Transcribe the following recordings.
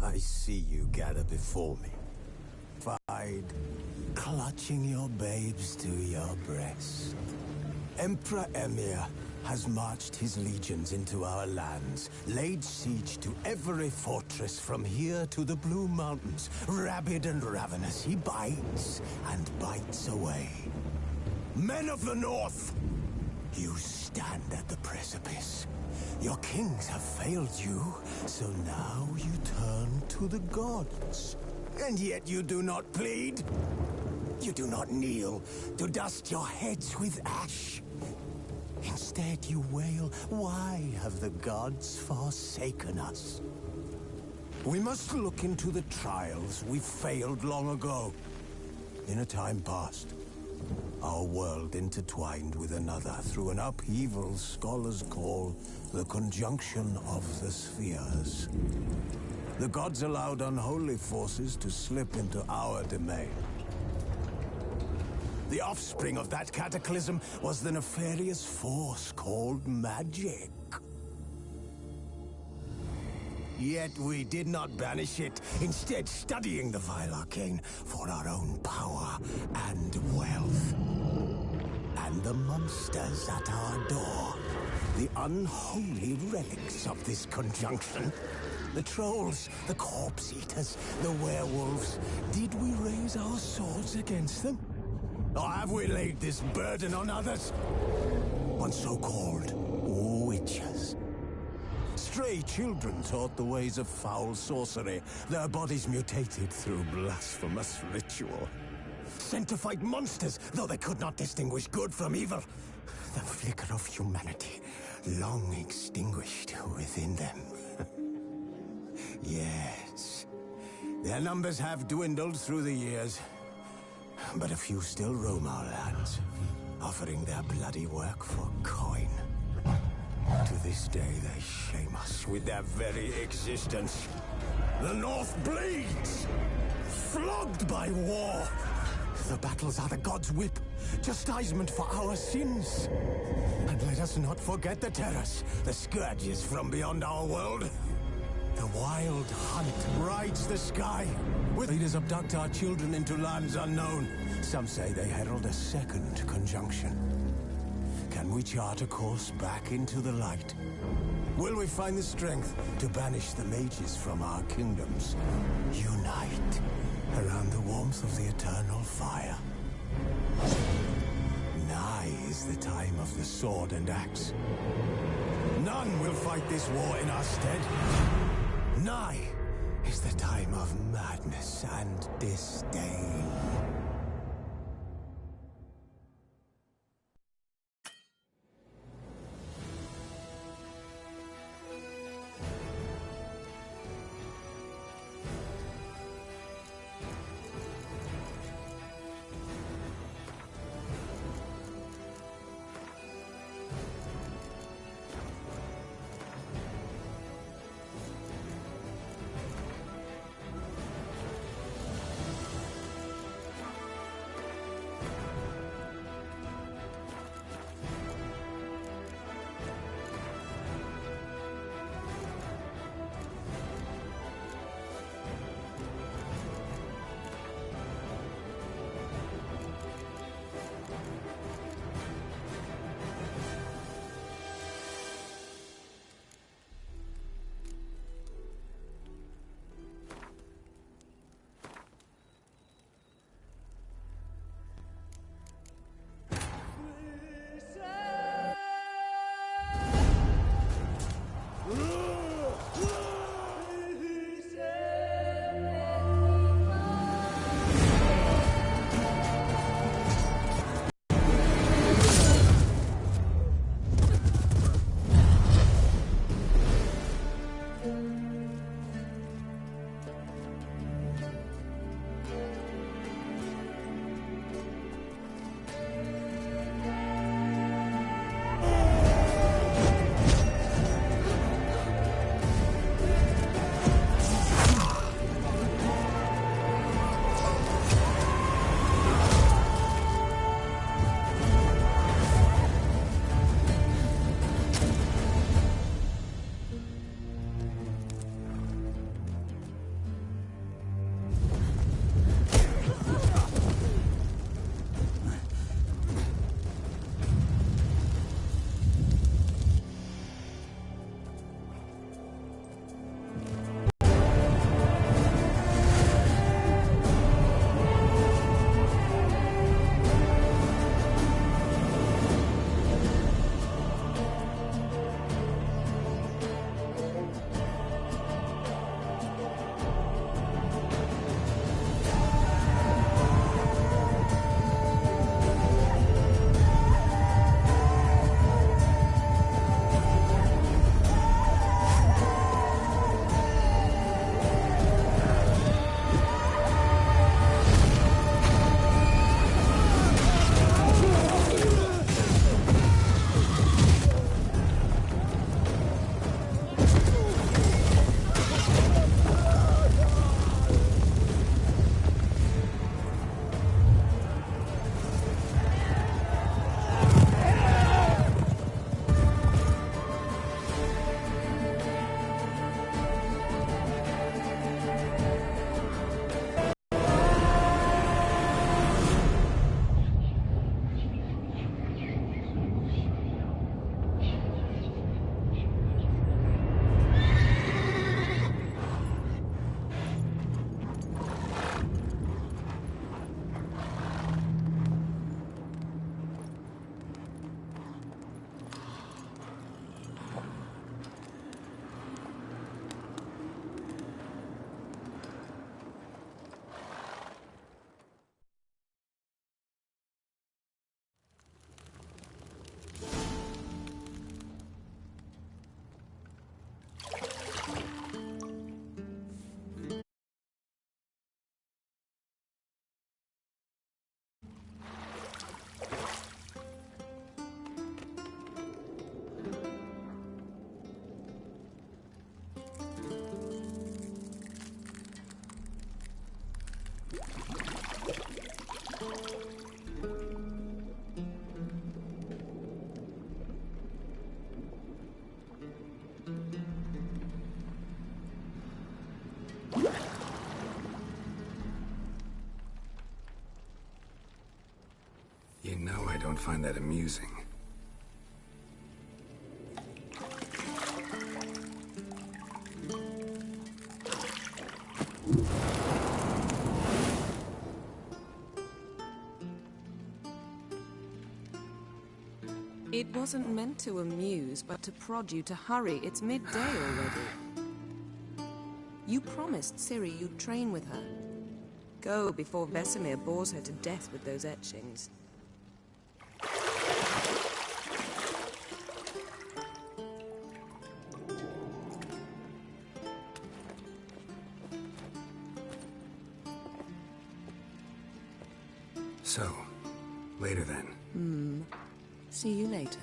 I see you gather before me. Fied, clutching your babes to your breast. Emperor Emir has marched his legions into our lands, laid siege to every fortress from here to the Blue Mountains. Rabid and ravenous, he bites and bites away. Men of the North, you stand at the precipice. Your kings have failed you, so now you turn to the gods. And yet you do not plead. You do not kneel to dust your heads with ash. Instead you wail, why have the gods forsaken us? We must look into the trials we failed long ago. In a time past, our world intertwined with another through an upheaval scholars call the conjunction of the spheres. The gods allowed unholy forces to slip into our domain. The offspring of that cataclysm was the nefarious force called magic. Yet we did not banish it, instead studying the vile arcane for our own power and wealth. And the monsters at our door, the unholy relics of this conjunction. The trolls, the corpse eaters, the werewolves. Did we raise our swords against them? Or have we laid this burden on others? On so-called witches. Stray children taught the ways of foul sorcery, their bodies mutated through blasphemous ritual. Sent to fight monsters, though they could not distinguish good from evil. The flicker of humanity, long extinguished within them. Yes, their numbers have dwindled through the years, but a few still roam our lands, offering their bloody work for coin. To this day, they shame us with their very existence. The North bleeds, flogged by war. The battles are the gods' whip, chastisement for our sins. And let us not forget the terrors, the scourges from beyond our world. The wild hunt rides the sky. With leaders abduct our children into lands unknown. Some say they herald a second conjunction. Can we chart a course back into the light? Will we find the strength to banish the mages from our kingdoms? Unite around the warmth of the eternal fire. Nigh is the time of the sword and axe. None will fight this war in our stead. Nigh is the time of madness and disdain. don't find that amusing. It wasn't meant to amuse, but to prod you to hurry. It's midday already. You promised Ciri you'd train with her. Go before Vesemir bores her to death with those etchings. So, later then. See you later.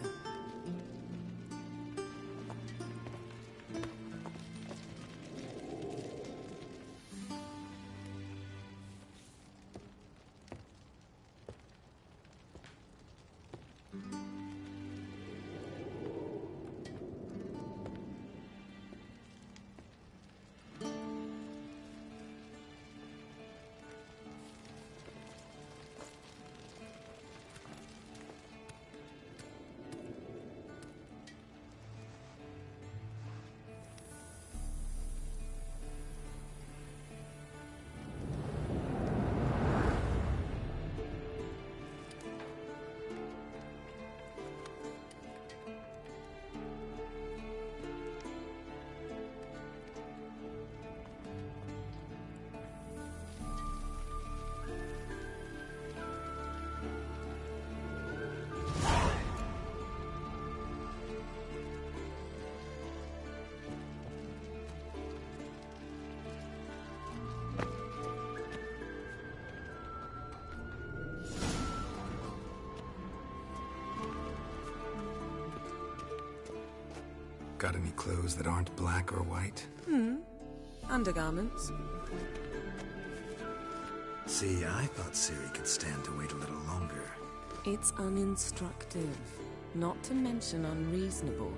Got any clothes that aren't black or white? Undergarments. See, I thought Ciri could stand to wait a little longer. It's uninstructive, not to mention unreasonable.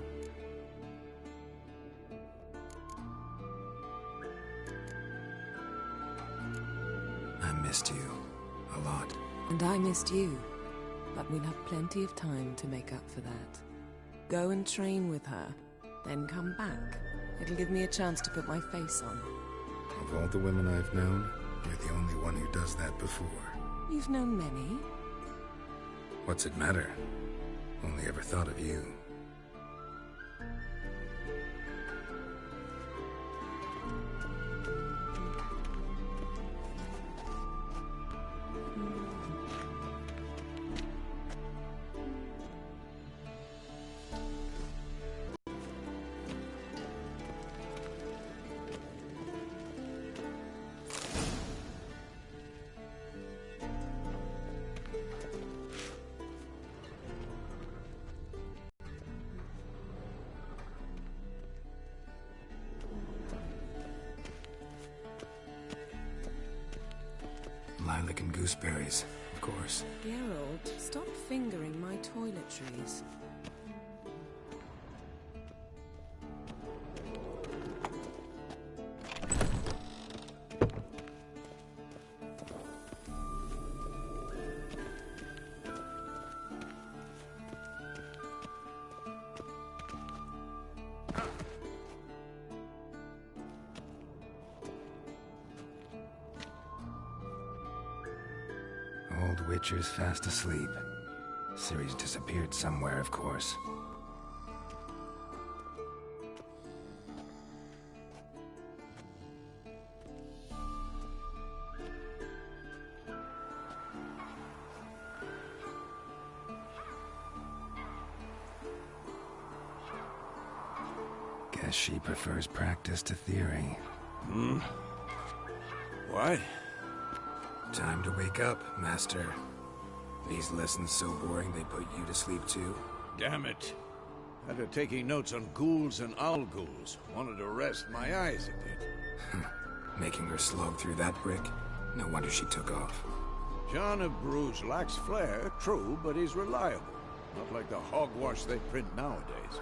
I missed you. A lot. And I missed you. But we'll have plenty of time to make up for that. Go and train with her, then come back. It'll give me a chance to put my face on. Of all the women I've known, you're the only one who does that before. You've known many. What's it matter? Only ever thought of you. Lilac and gooseberries, of course. Geralt, stop fingering my toiletries. Old Witcher's fast asleep. Ciri's disappeared somewhere, of course. Guess she prefers practice to theory. What? Time to wake up, Master. These lessons so boring they put you to sleep too. Damn it. After taking notes on ghouls and owl ghouls, wanted to rest my eyes a bit. Making her slog through that brick? No wonder she took off. John of Bruges lacks flair, true, but he's reliable. Not like the hogwash they print nowadays.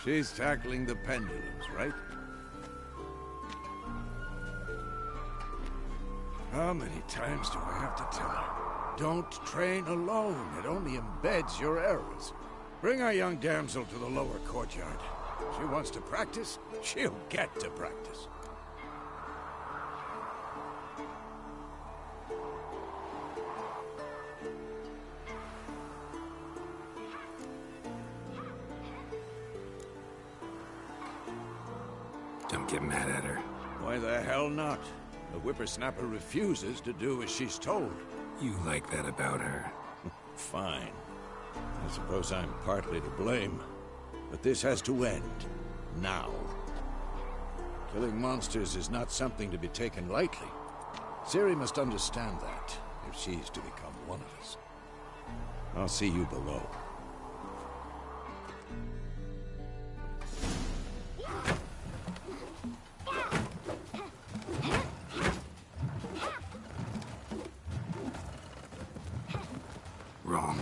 She's tackling the pendulums, right? How many times do I have to tell her? Don't train alone. It only embeds your errors. Bring our young damsel to the lower courtyard. She wants to practice, she'll get to practice. Don't get mad at her. Why the hell not? The whippersnapper refuses to do as she's told. You like that about her. Fine. I suppose I'm partly to blame. But this has to end. Now. Killing monsters is not something to be taken lightly. Ciri must understand that, if she's to become one of us. I'll see you below. Wrong.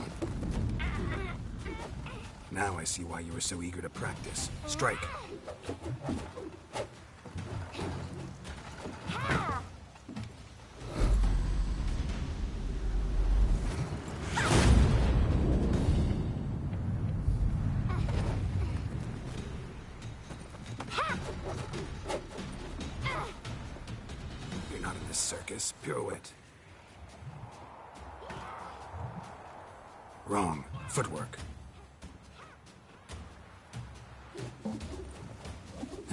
Now I see why you were so eager to practice. Strike. You're not in this circus. Pirouette. Wrong. Footwork.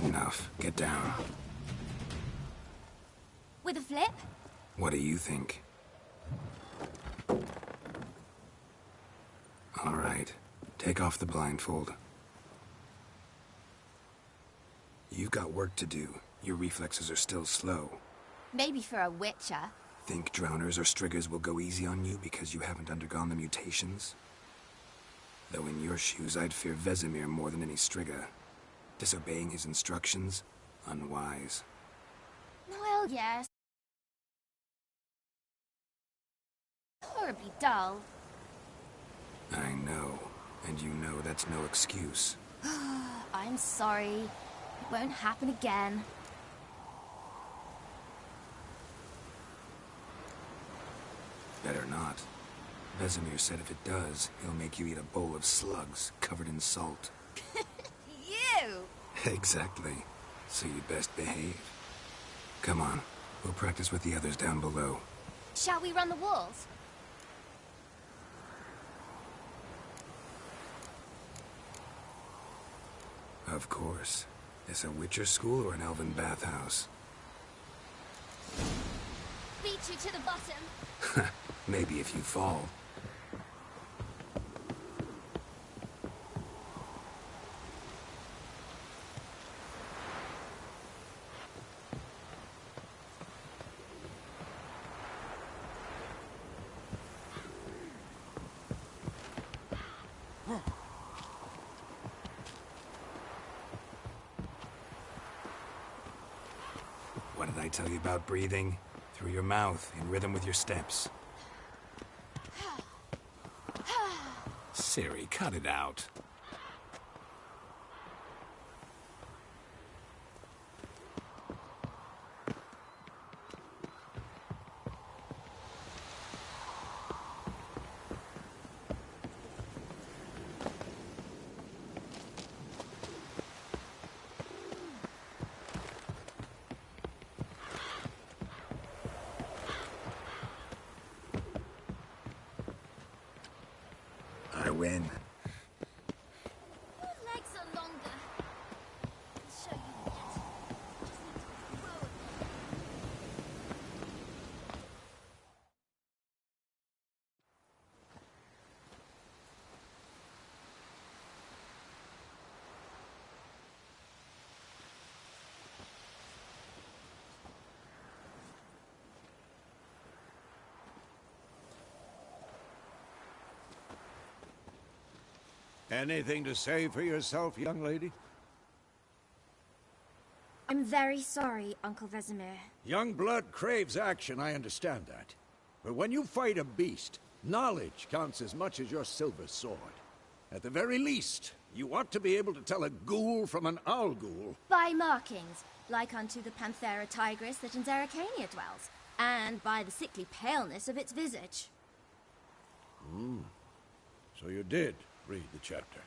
Enough. Get down. With a flip? What do you think? All right. Take off the blindfold. You've got work to do. Your reflexes are still slow. Maybe for a witcher. Think drowners or striggers will go easy on you because you haven't undergone the mutations? Though in your shoes, I'd fear Vesemir more than any strigger. Disobeying his instructions? Unwise. Well, yes. Horribly dull. I know. And you know that's no excuse. I'm sorry. It won't happen again. Better not. Vesemir said if it does, he'll make you eat a bowl of slugs covered in salt. You! Exactly. So you'd best behave. Come on. We'll practice with the others down below. Shall we run the walls? Of course. Is a Witcher school or an elven bathhouse? Beat you to the bottom. Maybe if you fall. What did I tell you about breathing? Through your mouth, in rhythm with your steps. Ciri, cut it out. I win. Your legs are longer. I'll show you that. Just need to grow a bit. Anything to say for yourself, young lady? I'm very sorry, Uncle Vesemir. Young blood craves action, I understand that. But when you fight a beast, knowledge counts as much as your silver sword. At the very least, you ought to be able to tell a ghoul from an owl ghoul. By markings, like unto the Panthera tigris that in Zerrikania dwells, and by the sickly paleness of its visage. So you did read the chapter.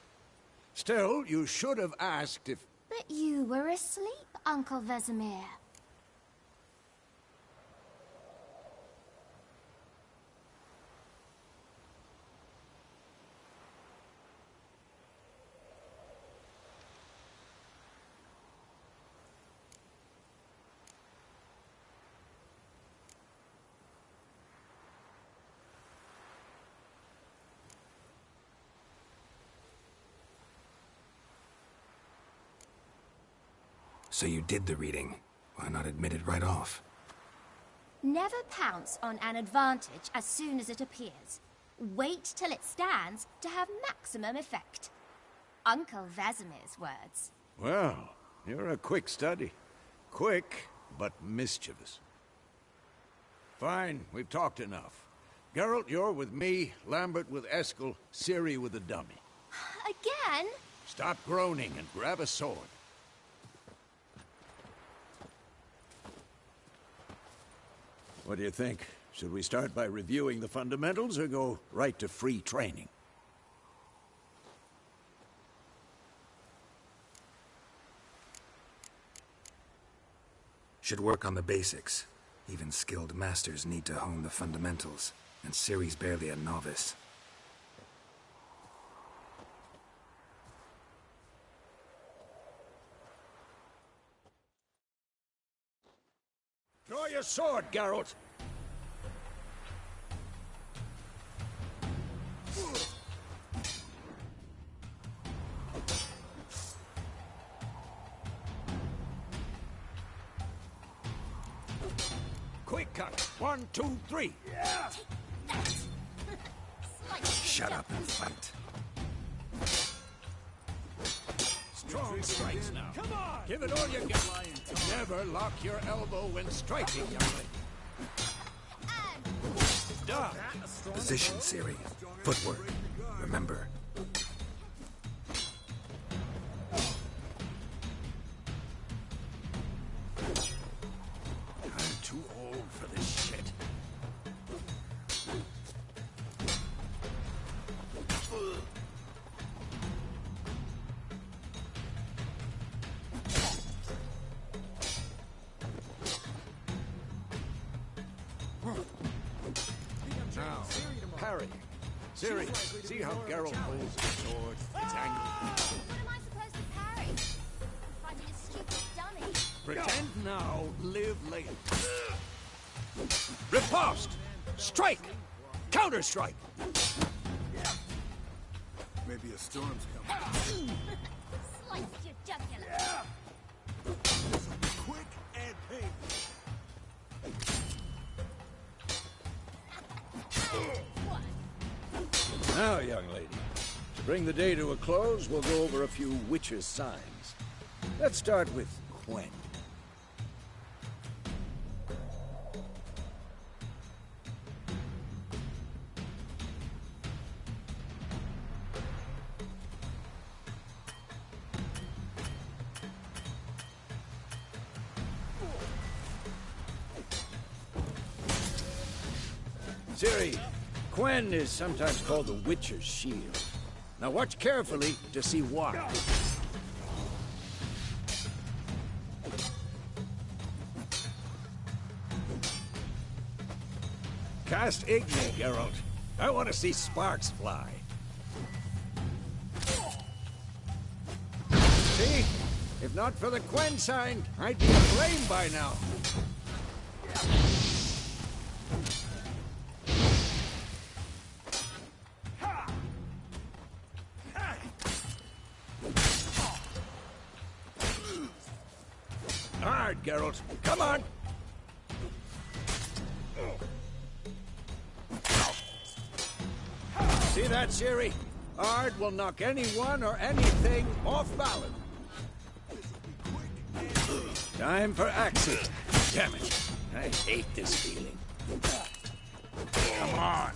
Still, you should have asked if... But you were asleep, Uncle Vesemir. So you did the reading. Why not admit it right off? Never pounce on an advantage as soon as it appears. Wait till it stands to have maximum effect. Uncle Vesemir's words. Well, you're a quick study. Quick, but mischievous. Fine, we've talked enough. Geralt, you're with me, Lambert with Eskel, Ciri with the dummy. Again? Stop groaning and grab a sword. What do you think? Should we start by reviewing the fundamentals or go right to free training? Should work on the basics. Even skilled masters need to hone the fundamentals, and Ciri's barely a novice. Draw your sword, Geralt! Quick cut! 1, 2, 3! Yeah! Shut up and fight. Strong strikes now. Come on! Give it all you got. Never lock your elbow when striking, young lady. Done. Position, Ciri. Footwork. Remember. I'm too old for this shit. Now, parry. Ciri, see how Geralt holds his sword, its angle. What am I supposed to parry? Fighting a stupid dummy. Pretend now, live later. Riposte! Strike! Counter-strike! Maybe a storm's coming. Sliced your jugular. Quick and painful. Now, young lady, to bring the day to a close, we'll go over a few witches' signs. Let's start with Quen. Ciri, Quen is sometimes called the Witcher's Shield. Now watch carefully to see why. Cast Igni, Geralt. I want to see sparks fly. See? If not for the Quen sign, I'd be aflame by now. Hard, Geralt. Come on! See that, Ciri? Ard will knock anyone or anything off balance. Time for action. Damn it. I hate this feeling. Come on.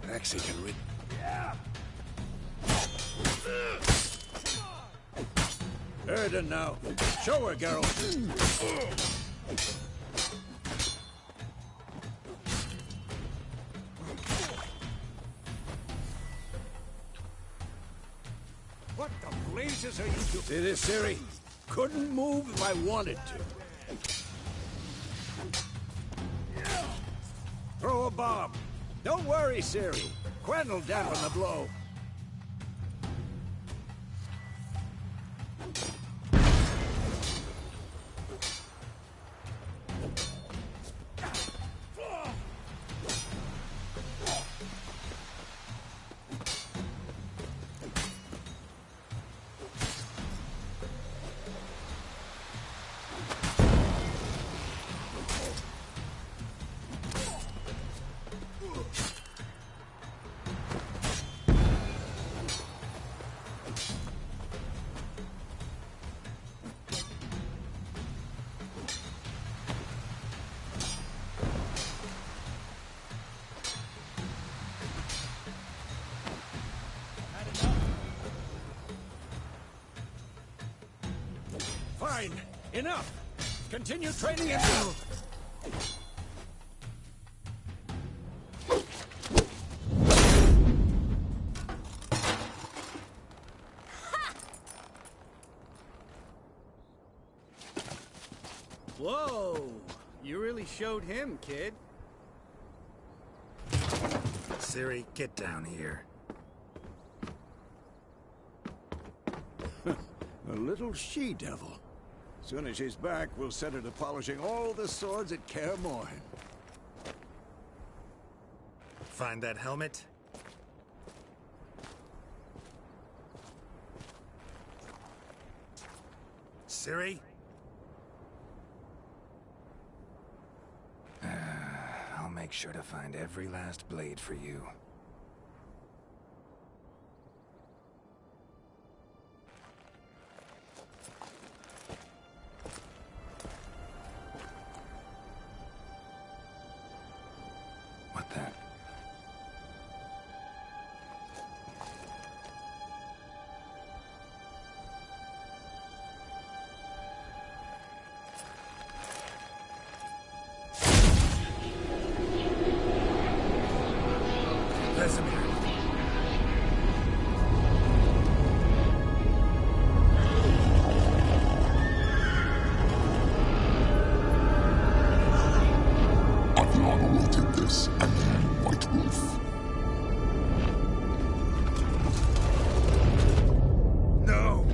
Axie can rid... Erden now. Show her, Geralt. What the blazes are you doing? See this, Ciri? Couldn't move if I wanted to. Throw a bomb. Don't worry, Ciri. Quen will dampen the blow. Fine. Enough. Continue training and... Whoa! You really showed him, kid. Ciri, get down here. A little she-devil. Soon as she's back, we'll set her to polishing all the swords at Kaer Morhen. Find that helmet? Ciri? I'll make sure to find every last blade for you. What the? Vesemir. Adriana will take this, and then White Wolf. No!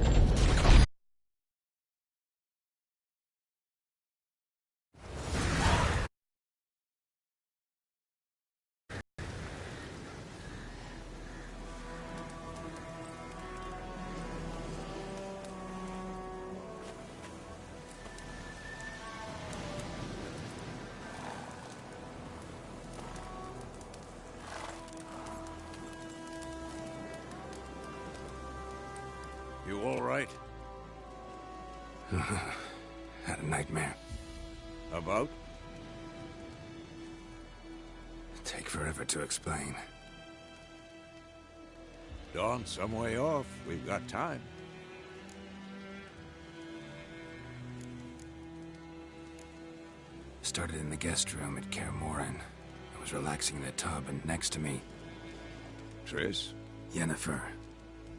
You all right? Had a nightmare. About? Take forever to explain. Dawn's some way off. We've got time. Started in the guest room at Kaer Morhen. I was relaxing in the tub, and next to me, Triss? Yennefer.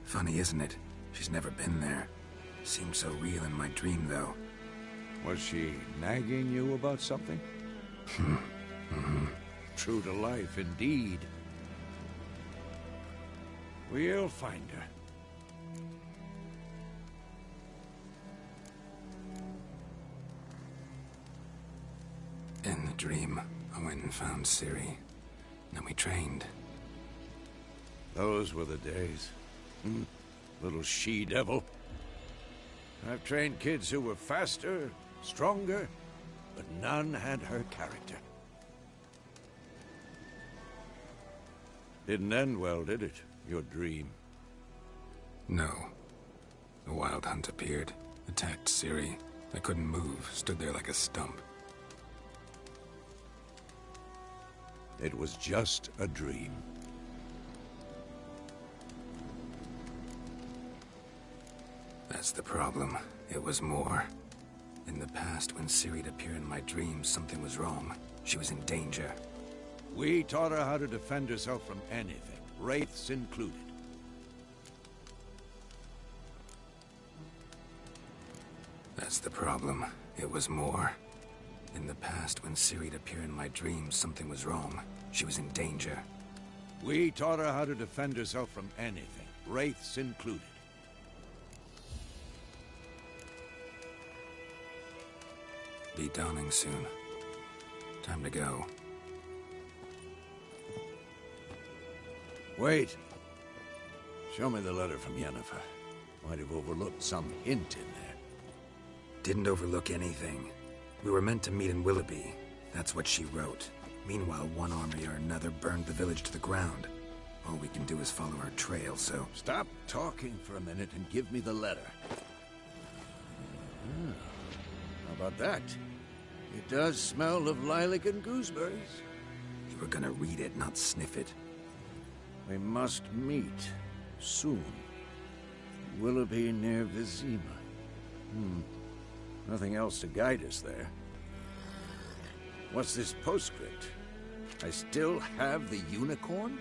Funny, isn't it? She's never been there. Seemed so real in my dream, though. Was she nagging you about something? True to life, indeed. We'll find her. In the dream, I went and found Ciri. Then we trained. Those were the days. Little she-devil. I've trained kids who were faster, stronger, but none had her character. Didn't end well, did it? Your dream? No. The Wild Hunt appeared, attacked Ciri. I couldn't move, stood there like a stump. It was just a dream. That's the problem. It was more. In the past, when Ciri'd appear in my dreams, something was wrong. She was in danger. We taught her how to defend herself from anything, wraiths included. That's the problem. It was more. In the past, when Ciri'd appear in my dreams, something was wrong. She was in danger. We taught her how to defend herself from anything, wraiths included. Be dawning soon. Time to go. Wait. Show me the letter from Yennefer. Might have overlooked some hint in there. Didn't overlook anything. We were meant to meet in Willoughby. That's what she wrote. Meanwhile, one army or another burned the village to the ground. All we can do is follow her trail, so... Stop talking for a minute and give me the letter. How about that? It does smell of lilac and gooseberries. You were gonna read it, not sniff it. We must meet. Soon. Willoughby near Vizima. Nothing else to guide us there. What's this postscript? I still have the unicorn?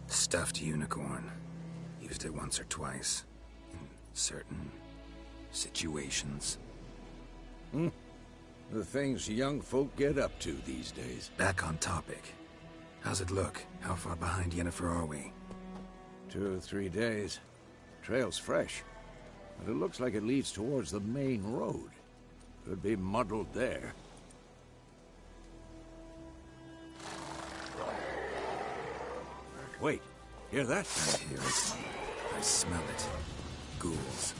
Stuffed unicorn. Used it once or twice. In certain situations. The things young folk get up to these days. Back on topic. How's it look? How far behind Yennefer are we? 2 or 3 days. Trail's fresh. But it looks like it leads towards the main road. Could be muddled there. Wait, hear that? I hear it. I smell it. Ghouls.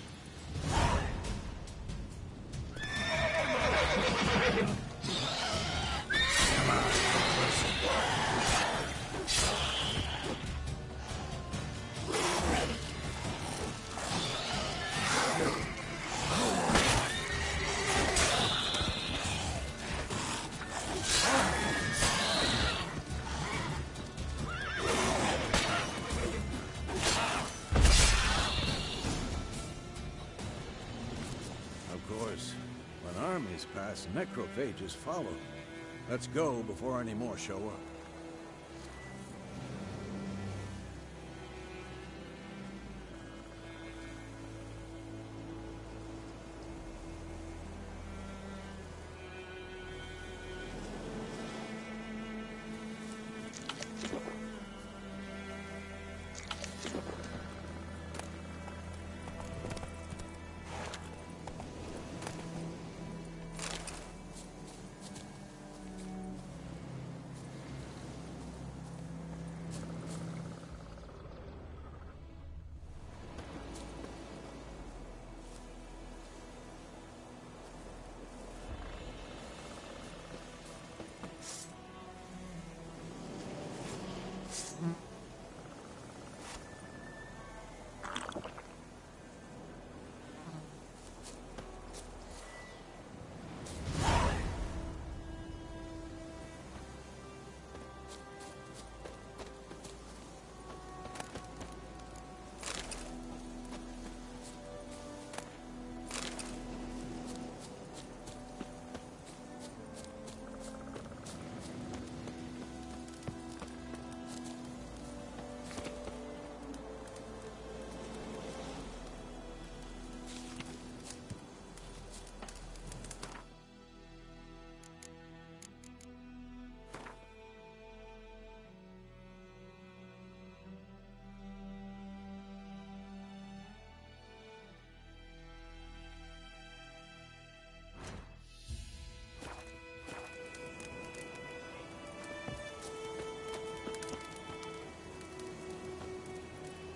Necrophages follow. Let's go before any more show up.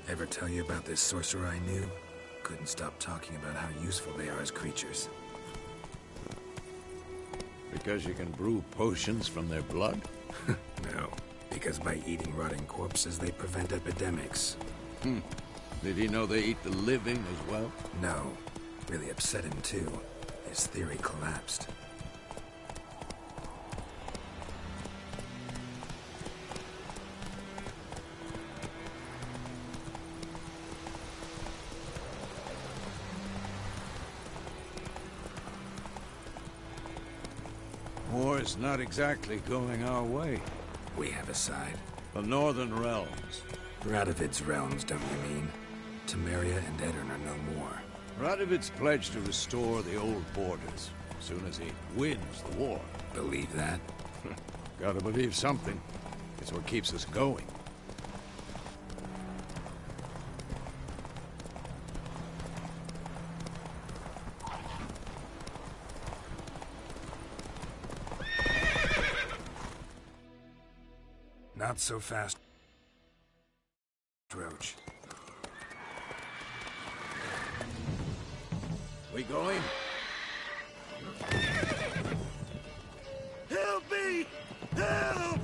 Ever tell you about this sorcerer I knew? Couldn't stop talking about how useful they are as creatures. Because you can brew potions from their blood? No, because by eating rotting corpses, they prevent epidemics. Did he know they eat the living as well? No, Really upset him, too. His theory collapsed. War's not exactly going our way. We have a side. The Northern Realms. Radovid's realms, don't you mean? Temeria and Edirn are no more. Radovid's pledged to restore the old borders, as soon as he wins the war. Believe that? Gotta believe something. It's what keeps us going. Not so fast, Roach. We going? Help me! Help!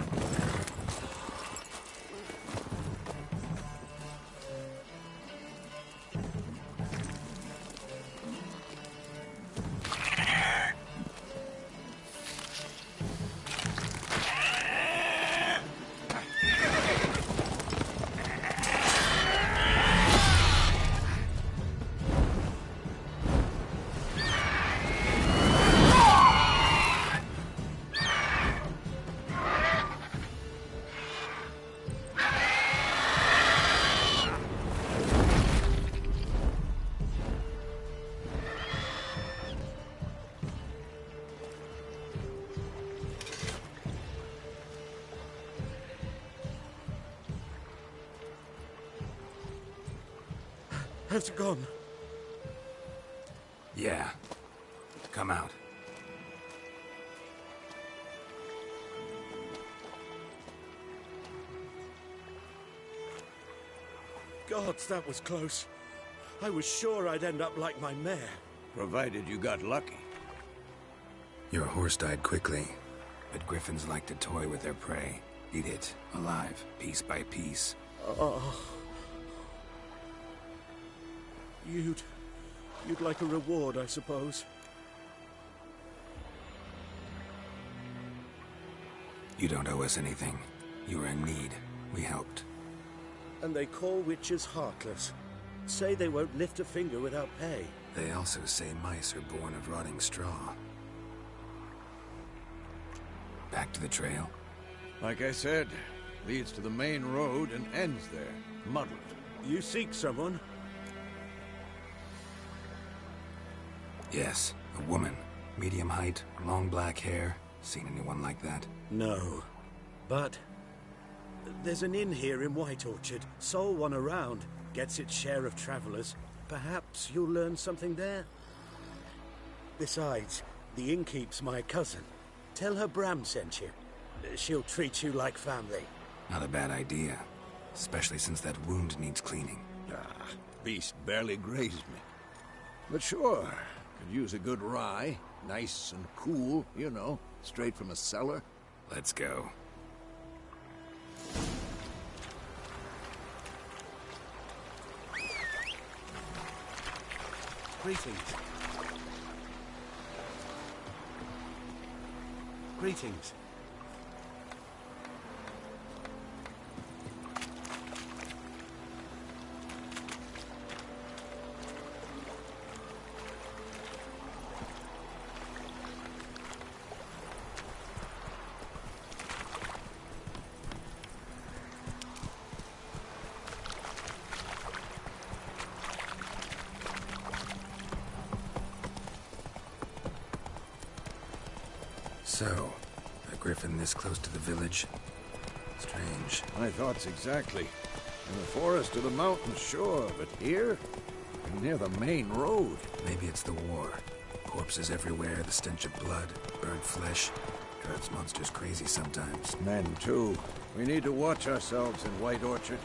Has it gone? Yeah. Come out. Gods, that was close. I was sure I'd end up like my mare. Provided you got lucky. Your horse died quickly, but griffins like to toy with their prey. Eat it, alive, piece by piece. Oh. You'd like a reward, I suppose. You don't owe us anything. You were in need. We helped. And they call witches heartless. Say they won't lift a finger without pay. They also say mice are born of rotting straw. Back to the trail? Like I said, leads to the main road and ends there, muddled. You seek someone? Yes, a woman. Medium height, long black hair. Seen anyone like that? No. But there's an inn here in White Orchard. Sole one around. Gets its share of travelers. Perhaps you'll learn something there? Besides, the innkeep's my cousin. Tell her Bram sent you. She'll treat you like family. Not a bad idea. Especially since that wound needs cleaning. Ah, beast barely grazed me. But sure, could use a good rye. Nice and cool, you know, straight from a cellar. Let's go. Greetings. Greetings. So, a griffin this close to the village? Strange. My thoughts exactly. In the forest or the mountains, sure, but here? Near the main road. Maybe it's the war. Corpses everywhere, the stench of blood, burnt flesh. Drives monsters crazy sometimes. Men, too. We need to watch ourselves in White Orchard.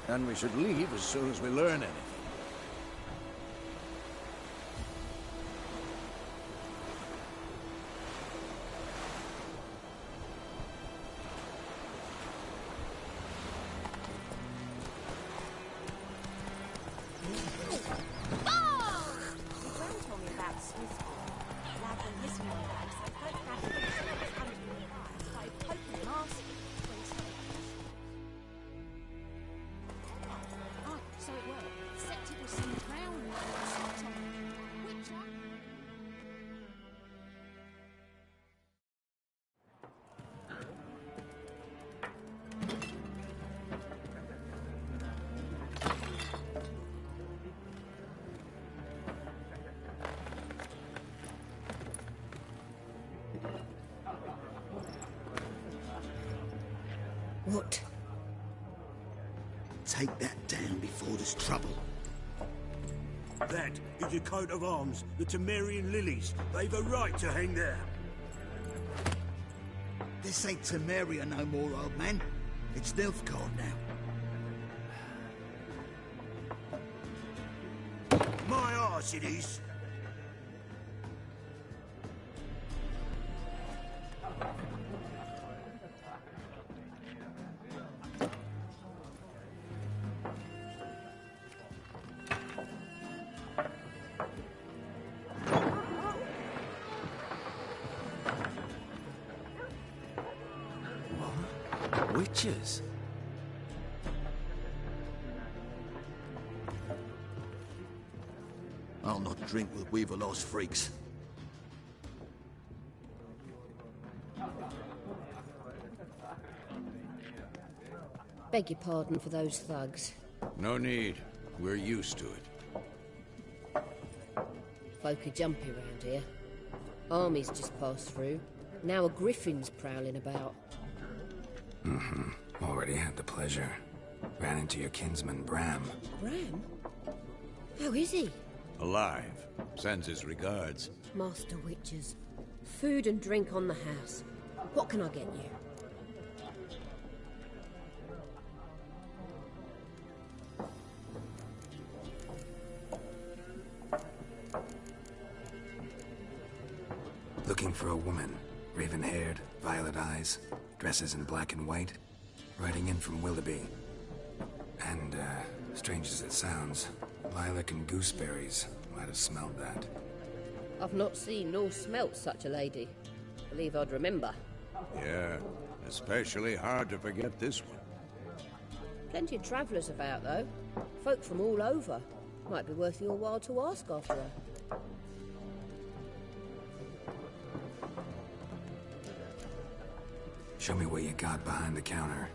And we should leave as soon as we learn anything. What? Take that down before there's trouble. That is a coat of arms, the Temerian lilies. They've a right to hang there. This ain't Temeria no more, old man. It's Nilfgaard now. My arse it is. Witches? I'll not drink with Weaver-lost freaks. Beg your pardon for those thugs. No need. We're used to it. Folk are jumpy round here. Armies just passed through. Now a griffin's prowling about. Already had the pleasure. Ran into your kinsman, Bram. Bram? How is he? Alive. Sends his regards. Master Witches. Food and drink on the house. What can I get you? Looking for a woman. Raven-haired, violet eyes, dresses in black and white. Riding in from Willoughby. And, strange as it sounds, lilac and gooseberries. Might have smelled that. I've not seen nor smelt such a lady. Believe I'd remember. Yeah, especially hard to forget this one. Plenty of travellers about, though. Folk from all over. Might be worth your while to ask after her. Show me what you got behind the counter.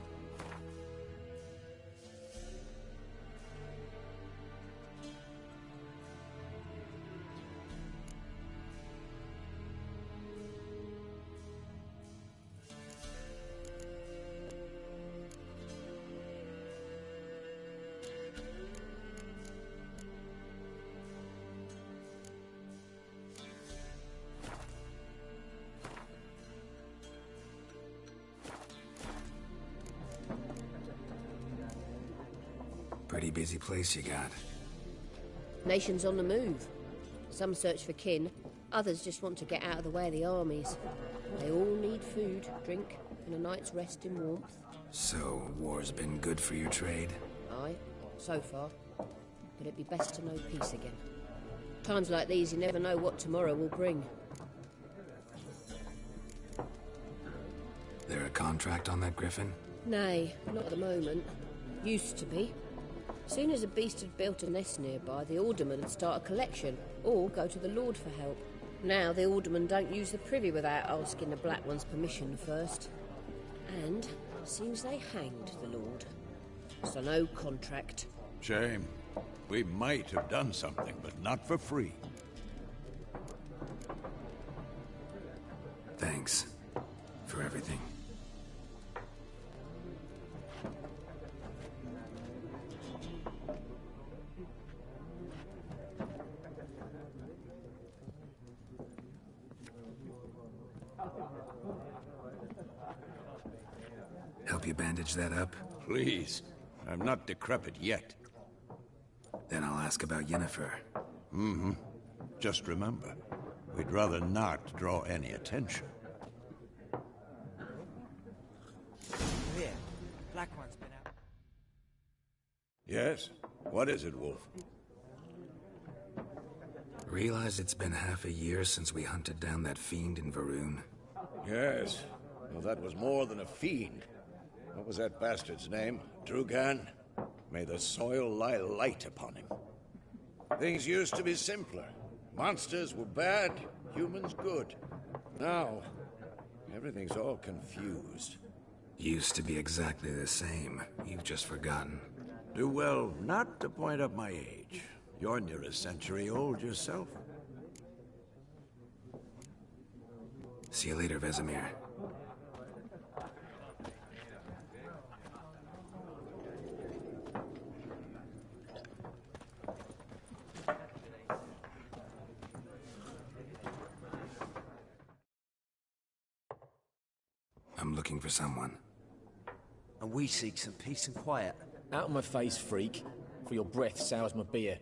Pretty busy place you got. Nations on the move. Some search for kin, others just want to get out of the way of the armies. They all need food, drink, and a night's rest in warmth. So, war's been good for your trade? Aye, so far. But it'd be best to know peace again. Times like these, you never know what tomorrow will bring. There a contract on that griffin? Nay, not at the moment. Used to be. Soon as a beast had built a nest nearby, the alderman would start a collection, or go to the Lord for help. Now the aldermen don't use the privy without asking the Black One's permission first. And seems they hanged the Lord. So no contract. Shame. We might have done something, but not for free. Thanks for everything. Help you bandage that up? Please. I'm not decrepit yet. Then I'll ask about Yennefer. Just remember, we'd rather not draw any attention. Yeah, Black One's been out. Yes? What is it, Wolf? Realize it's been half a year since we hunted down that fiend in Varun? Yes. Well, that was more than a fiend. What was that bastard's name? Drugan? May the soil lie light upon him. Things used to be simpler. Monsters were bad, humans good. Now, everything's all confused. Used to be exactly the same. You've just forgotten. Do well not to point up my age. You're near a century old yourself. See you later, Vesemir. I'm looking for someone. And we seek some peace and quiet. Out of my face, freak. For your breath sours my beer.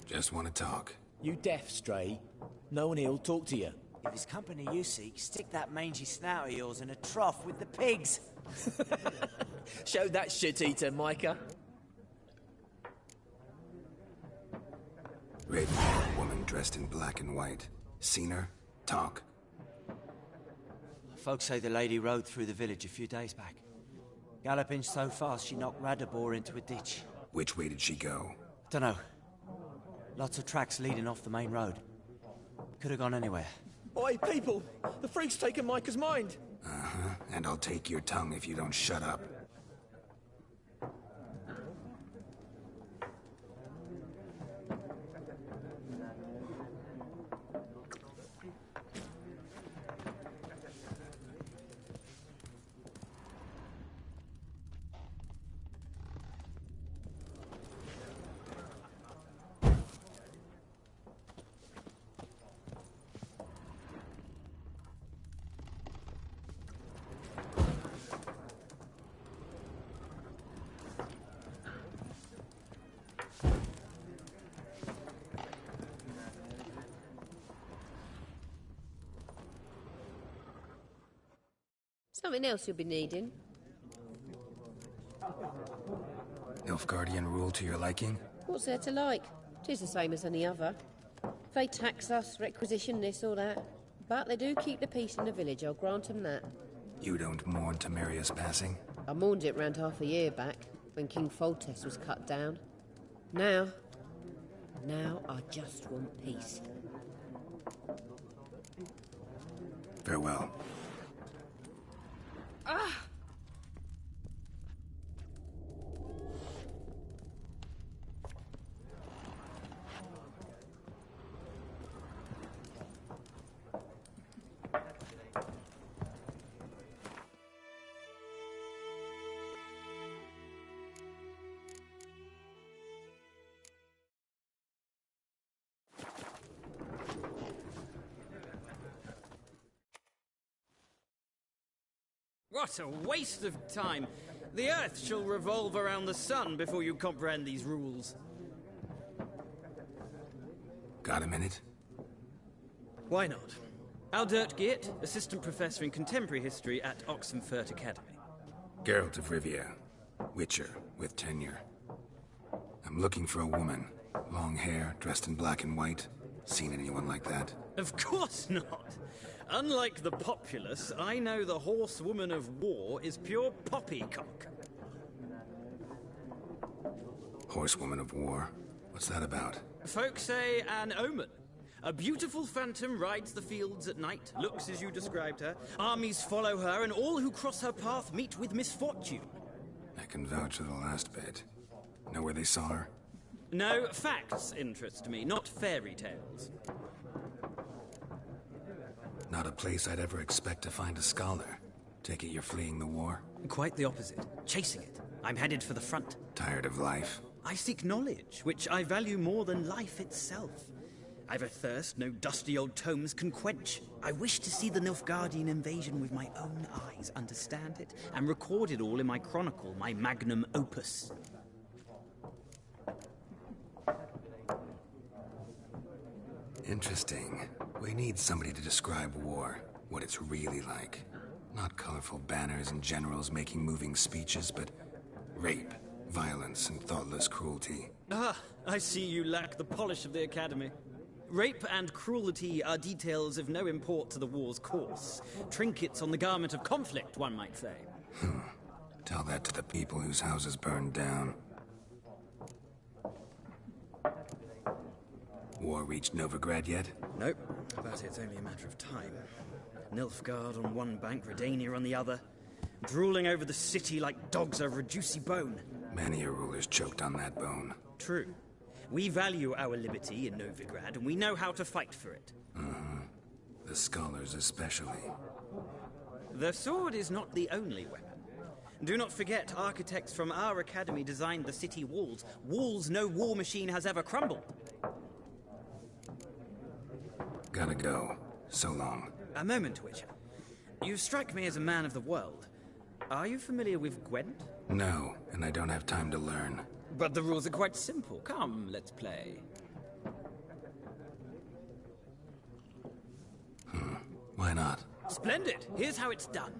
Just want to talk. You deaf, Stray? No one here'll talk to you. If it's company you seek, stick that mangy snout of yours in a trough with the pigs. Show that shit-eater, Micah. Red-haired woman dressed in black and white. Seen her? Talk. Folks say the lady rode through the village a few days back. Galloping so fast she knocked Radabor into a ditch. Which way did she go? Dunno. Lots of tracks leading off the main road. Could have gone anywhere. Oi, people! The freak's taken Micah's mind! Uh-huh. And I'll take your tongue if you don't shut up. Something else you'll be needing. Nilfgaardian rule to your liking? What's there to like? 'Tis the same as any other. They tax us, requisition this or that. But they do keep the peace in the village, I'll grant them that. You don't mourn Temeria's passing? I mourned it round half a year back, when King Foltest was cut down. Now I just want peace. Farewell. Ah! What a waste of time! The Earth shall revolve around the sun before you comprehend these rules. Got a minute? Why not? Aldert Geert, Assistant Professor in Contemporary History at Oxenfurt Academy. Geralt of Rivia. Witcher, with tenure. I'm looking for a woman. Long hair, dressed in black and white. Seen anyone like that? Of course not! Unlike the populace, I know the horsewoman of war is pure poppycock. Horsewoman of war? What's that about? Folk say an omen. A beautiful phantom rides the fields at night, looks as you described her. Armies follow her, and all who cross her path meet with misfortune. I can vouch for the last bit. Know where they saw her? No, facts interest me, not fairy tales. Not a place I'd ever expect to find a scholar. Take it you're fleeing the war? Quite the opposite. Chasing it. I'm headed for the front. Tired of life? I seek knowledge, which I value more than life itself. I've a thirst no dusty old tomes can quench. I wish to see the Nilfgaardian invasion with my own eyes, understand it, and record it all in my chronicle, my magnum opus. Interesting. We need somebody to describe war, what it's really like. Not colorful banners and generals making moving speeches, but rape, violence, and thoughtless cruelty. Ah, I see you lack the polish of the Academy. Rape and cruelty are details of no import to the war's course. Trinkets on the garment of conflict, one might say. Tell that to the people whose houses burned down. War reached Novigrad yet? Nope, but it's only a matter of time. Nilfgaard on one bank, Redania on the other. Drooling over the city like dogs over a juicy bone. Many a ruler's choked on that bone. True. We value our liberty in Novigrad, and we know how to fight for it. The scholars especially. The sword is not the only weapon. Do not forget, architects from our academy designed the city walls. Walls no war machine has ever crumbled. Gotta go. So long. A moment, Witcher. You strike me as a man of the world. Are you familiar with Gwent? No, and I don't have time to learn. But the rules are quite simple. Come, let's play. Why not? Splendid! Here's how it's done.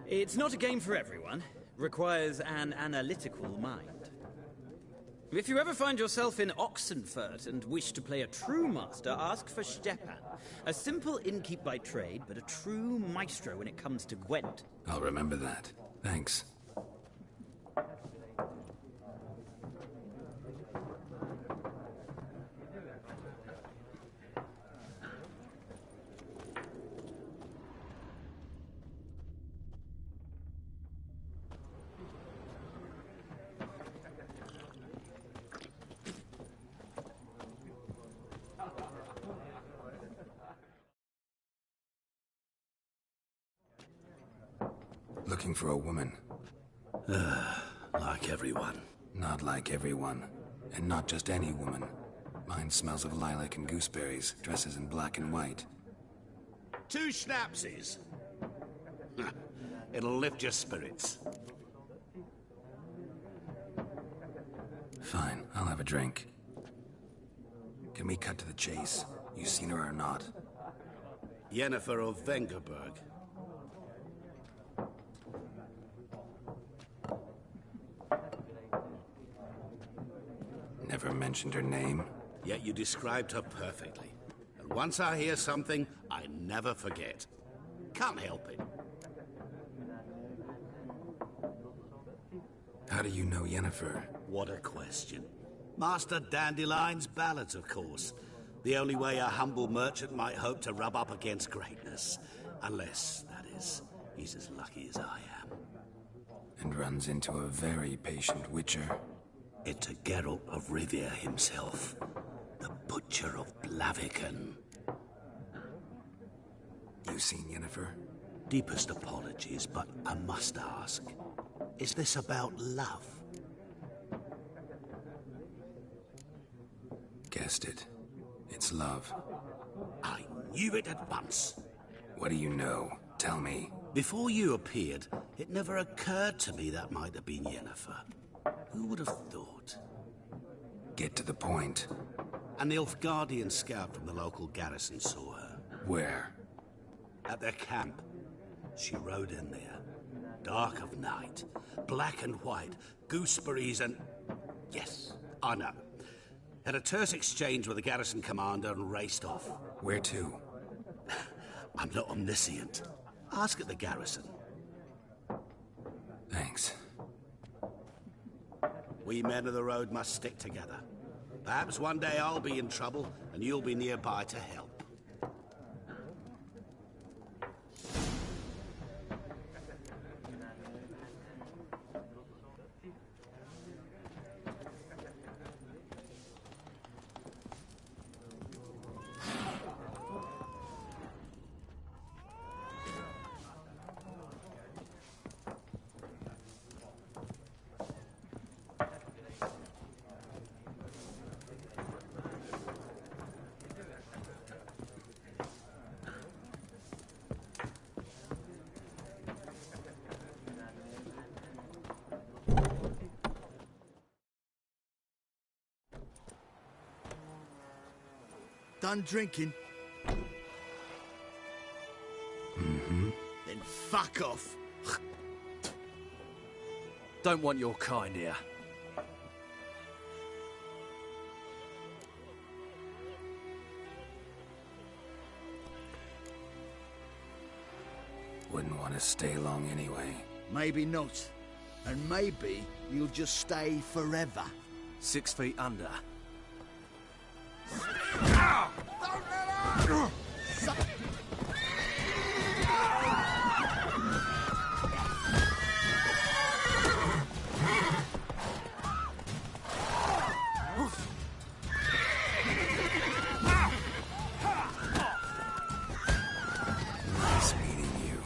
It's not a game for everyone. Requires an analytical mind. If you ever find yourself in Oxenfurt and wish to play a true master, ask for Stepan. A simple innkeep by trade, but a true maestro when it comes to Gwent. I'll remember that. Thanks. Looking for a woman. Like everyone. Not like everyone. And not just any woman. Mine smells of lilac and gooseberries, dresses in black and white. 2 schnapsies. It'll lift your spirits. Fine, I'll have a drink. Can we cut to the chase? You seen her or not? Yennefer of Vengerberg. Never mentioned her name. Yet you described her perfectly. And once I hear something, I never forget. Can't help it. How do you know Yennefer? What a question. Master Dandelion's ballads, of course. The only way a humble merchant might hope to rub up against greatness. Unless, that is, he's as lucky as I am. And runs into a very patient witcher. It's a Geralt of Rivia himself. The Butcher of Blaviken. You seen Yennefer? Deepest apologies, but I must ask. Is this about love? Guessed it. It's love. I knew it at once. What do you know? Tell me. Before you appeared, it never occurred to me that might have been Yennefer. Who would have thought? Get to the point. An Nilfgaardian scout from the local garrison saw her. Where? At their camp. She rode in there. Dark of night. Black and white. Gooseberries and... Yes, I know. Had a terse exchange with the garrison commander and raced off. Where to? I'm not omniscient. Ask at the garrison. Thanks. We men of the road must stick together. Perhaps one day I'll be in trouble, and you'll be nearby to help. Done drinking? Mm-hmm. Then fuck off. Don't want your kind here. Wouldn't want to stay long anyway. Maybe not. And maybe you'll just stay forever. 6 feet under. Nice meeting you.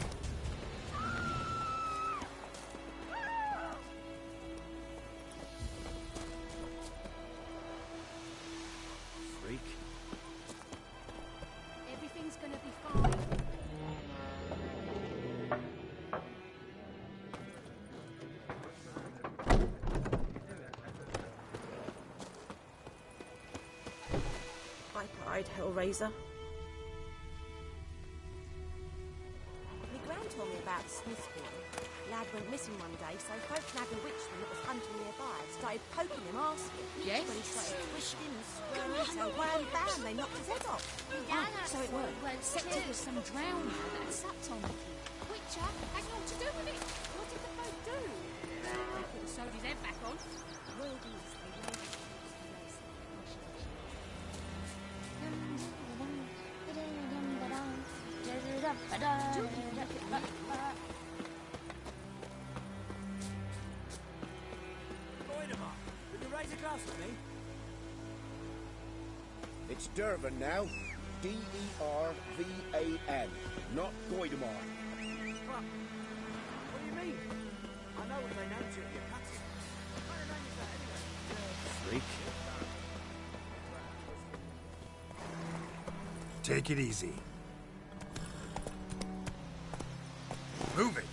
Freak. Everything's gonna be fine. Bright-eyed Hellraiser. My gran told me about Smith's boy. lad went missing one day, so folk nabbed a witchman that was hunting nearby and started poking him, asking. Yes? When he started twisting and squirming, so wham bam, they knocked his head off. So it worked. Except it was some drowner that sucked on the kid. Witcher has naught to do with it. What did the folk do? They could have sewed his head back on. Word is, they laid him Would you raise a glass for me? It's Dervan now. D-E-R-V-A-N. Not Goidamar. What do you mean? I know what they named you if you cut it. What kind of name is that anyway? Freak. Take it easy. Move it!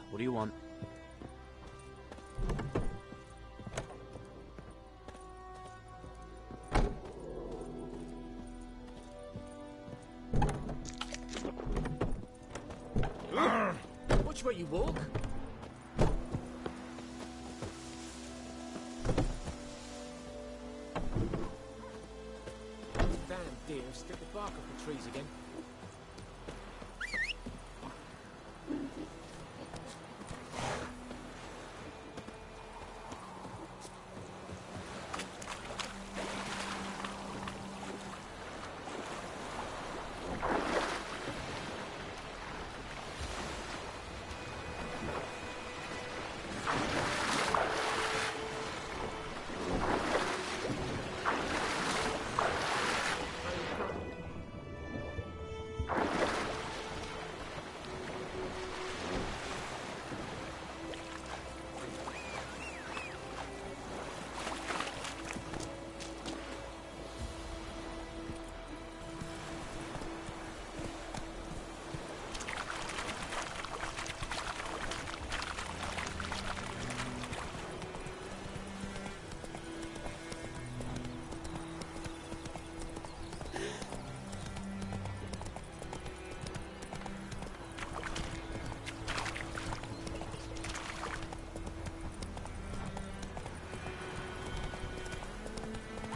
What do you want? Watch where you walk. Damn deer, stick the bark off the trees again.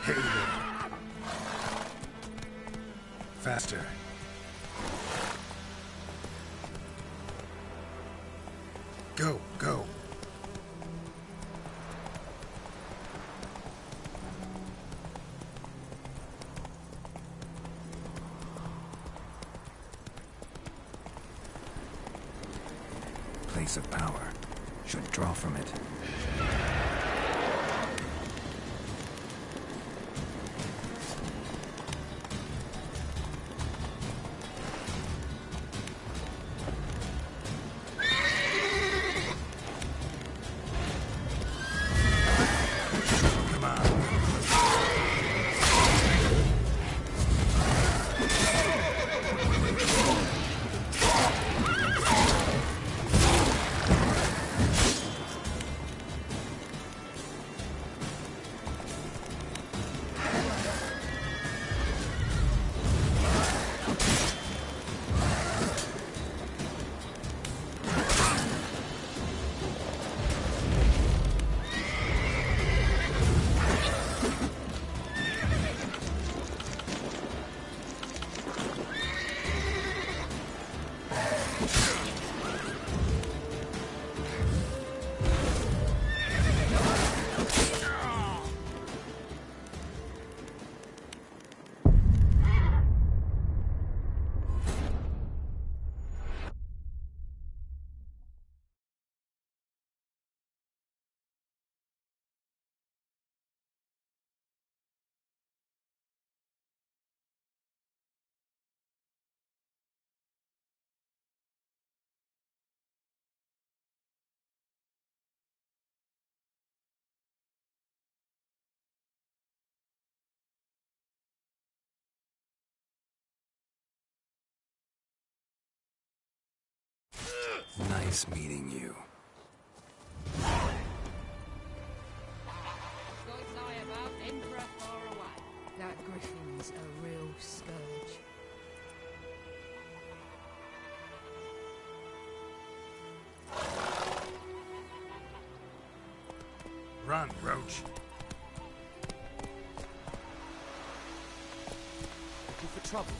Hey there. Faster. Go, go. Place of power. Should draw from it. Nice meeting you. That griffin's a real scourge. Run, Roach. Looking for trouble?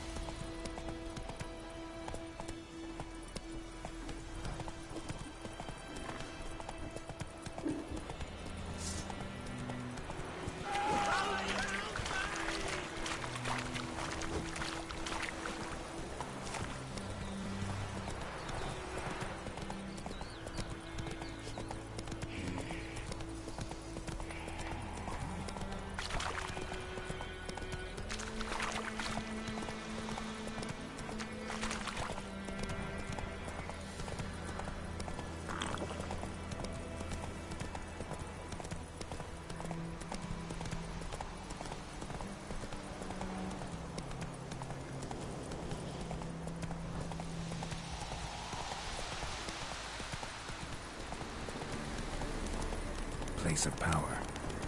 Place of power.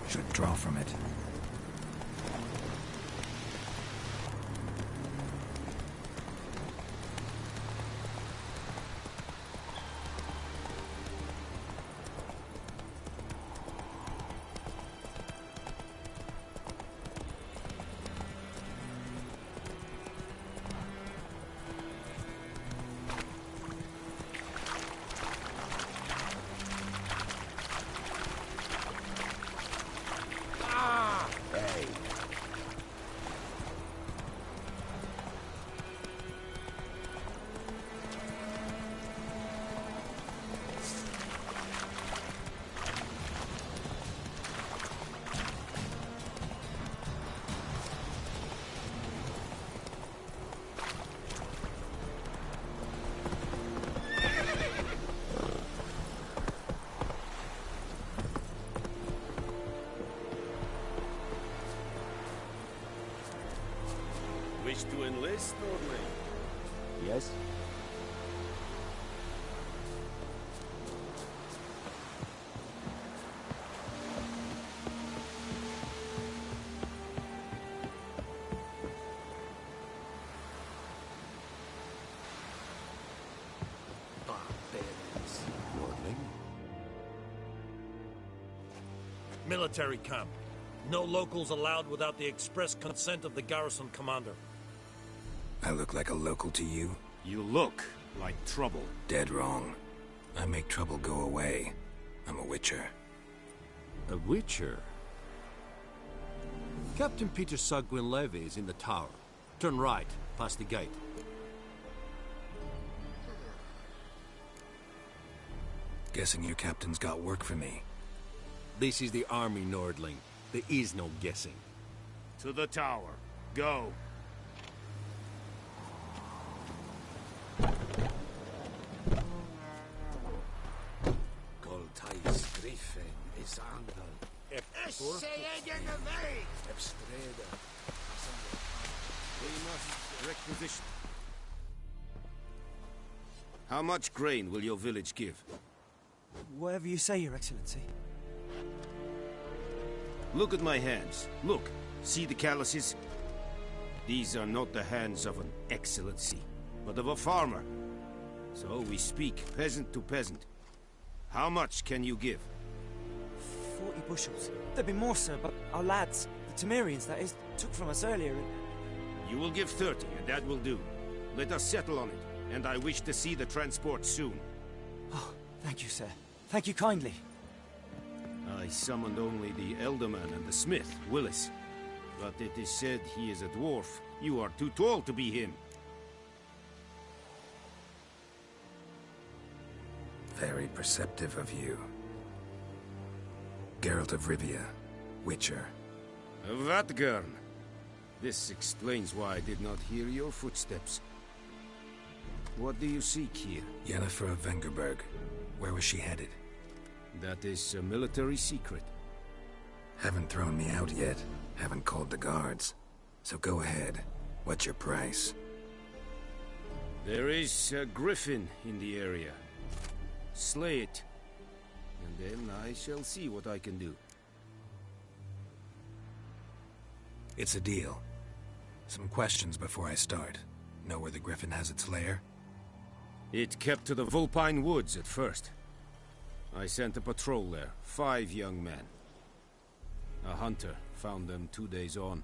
Should draw from it. Wish to enlist, Nordling? Yes? Barbarians. Nordling? Military camp. No locals allowed without the express consent of the garrison commander. I look like a local to you? You look like trouble. Dead wrong. I make trouble go away. I'm a witcher. A witcher? Captain Peter Sagwin Levy is in the tower. Turn right, past the gate. Guessing your captain's got work for me. This is the army, Nordling. There is no guessing. To the tower. Go. Goltais Griffin is Angel. Requisition. How much grain will your village give? Whatever you say, Your Excellency. Look at my hands. Look. See the calluses? These are not the hands of an excellency, but of a farmer. So we speak peasant to peasant. How much can you give? 40 bushels. There'd be more, sir, but our lads, the Temerians, that is, took from us earlier and... You will give 30, and that will do. Let us settle on it, and I wish to see the transport soon. Oh, thank you, sir. Thank you kindly. I summoned only the Elderman and the smith, Willis. But it is said he is a dwarf. You are too tall to be him. Very perceptive of you. Geralt of Rivia, Witcher. Vatgern. This explains why I did not hear your footsteps. What do you seek here? Yennefer of Vengerberg. Where was she headed? That is a military secret. Haven't thrown me out yet. Haven't called the guards. So go ahead. What's your price? There is a griffin in the area. slay it. And then I shall see what I can do. It's a deal. Some questions before I start. Know where the griffin has its lair? It kept to the Vulpine Woods at first. I sent a patrol there, 5 young men. A hunter found them 2 days on.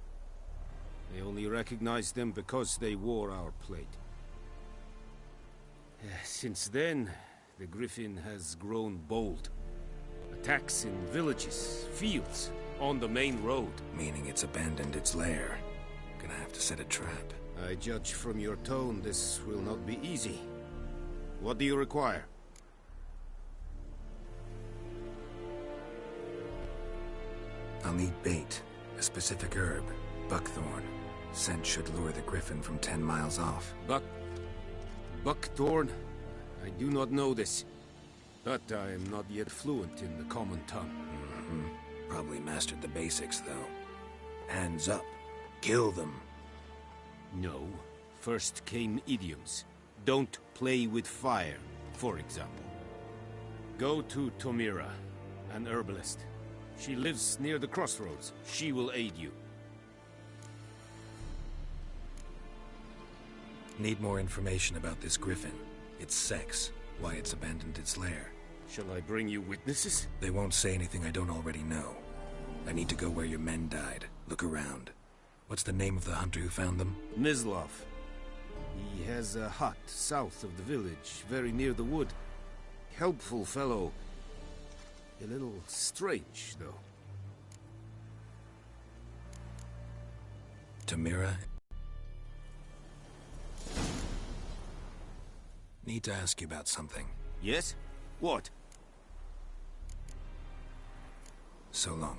They only recognized them because they wore our plate. Since then, the griffin has grown bold. Attacks in villages, fields, on the main road. Meaning it's abandoned its lair. Gonna have to set a trap. I judge from your tone this will not be easy. What do you require? I'll need bait, a specific herb, buckthorn. Scent should lure the griffin from 10 miles off. Buckthorn? I do not know this. But I am not yet fluent in the common tongue. Probably mastered the basics, though. Hands up. Kill them. No. First came idioms. Don't play with fire, for example. Go to Tomira, an herbalist. She lives near the crossroads. She will aid you. Need more information about this griffin. Its sex, why it's abandoned its lair. Shall I bring you witnesses? They won't say anything I don't already know. I need to go where your men died. Look around. What's the name of the hunter who found them? Mislov. He has a hut south of the village, very near the wood. Helpful fellow. A little strange, though. Tamira? Need to ask you about something. Yes? What? So long.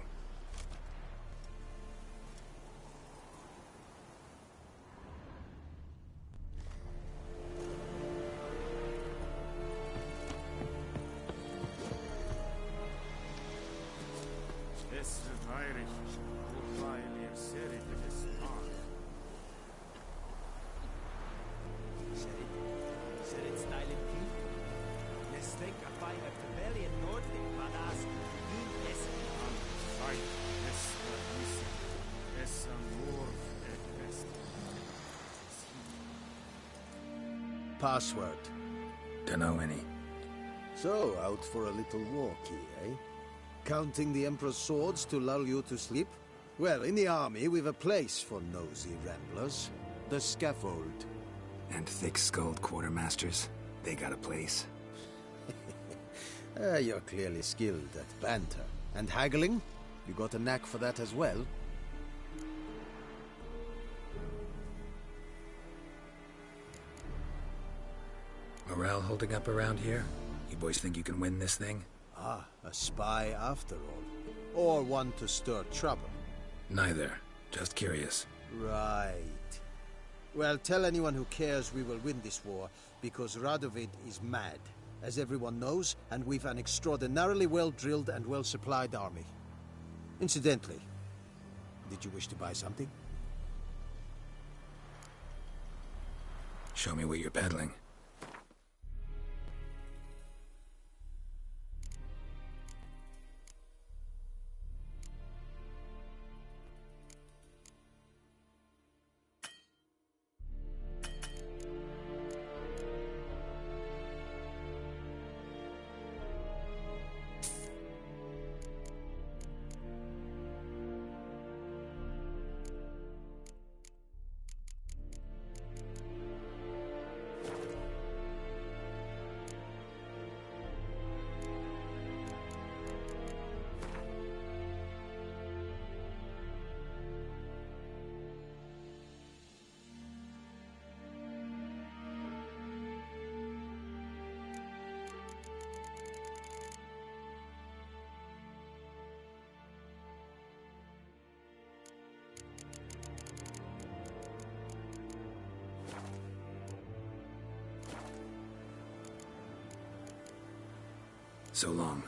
Password? Dunno any. So, out for a little walkie, eh? Counting the Emperor's swords to lull you to sleep? Well, in the army, we've a place for nosy ramblers. The scaffold. And thick-skulled quartermasters? They got a place? You're clearly skilled at banter. And haggling? You got a knack for that as well? Morale holding up around here? You boys think you can win this thing? Ah, a spy after all. Or one to stir trouble. Neither. Just curious. Right. Well, tell anyone who cares we will win this war, because Radovid is mad, as everyone knows, and we've an extraordinarily well-drilled and well-supplied army. Incidentally, did you wish to buy something? Show me what you're peddling. So long.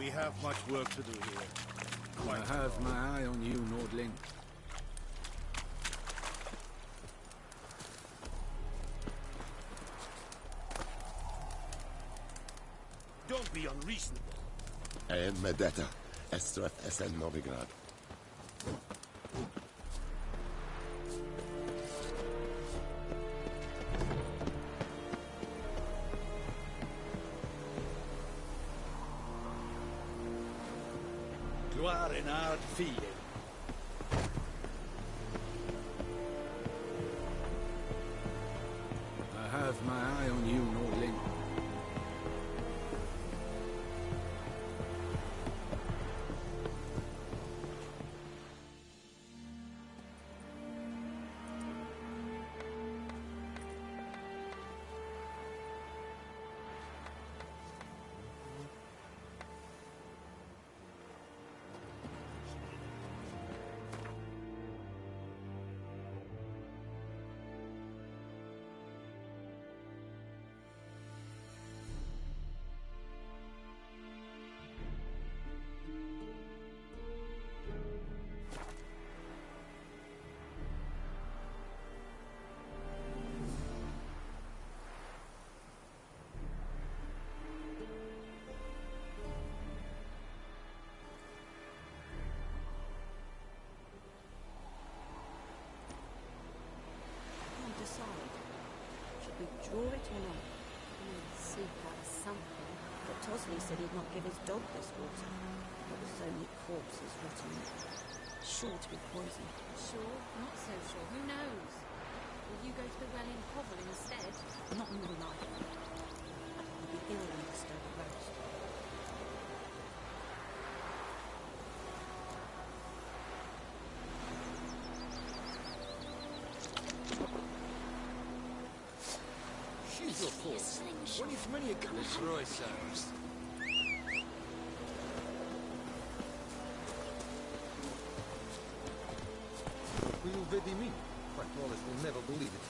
We have much work to do here. I have my eye on you, Nordling. Don't be unreasonable. Medeta, Estref Esen Novigrad. Gloire en ard fie. I have my eye on you, Nordling. Decide. Should we draw it or not? We'll seek out something. But Tosley said he'd not give his dog this water. But with so many corpses rotting in it. Sure to be poison. Sure? Not so sure. Who knows? Will you go to the well in Hovel instead? Not in real life. I'll be ill and disturb the roast. She's your fault. When is many a Roy Cyrus? Will you vedi me? My Wallace will never believe it.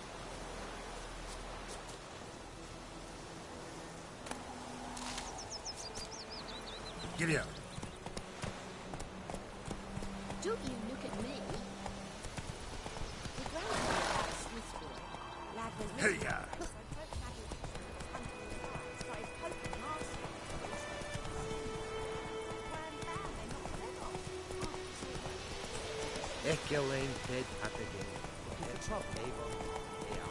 Get out. Don't you look at me. The grandmother had a Smith boy. Lad was Hey, ya! Echelane Ted Papigan. Looking for trouble, Avon. Yeah.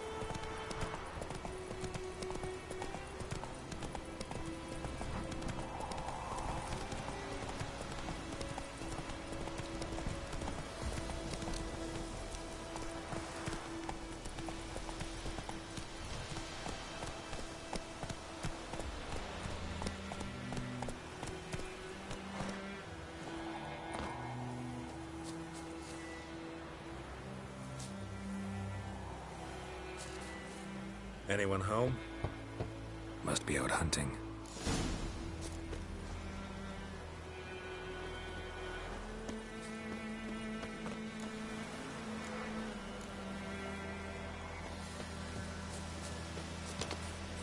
Anyone home? Must be out hunting.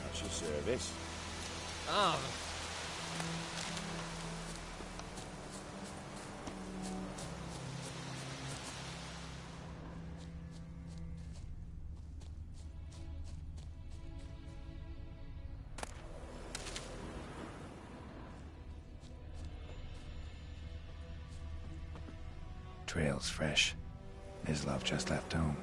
That's your service. Ah. Trail's fresh. Mislav just left home.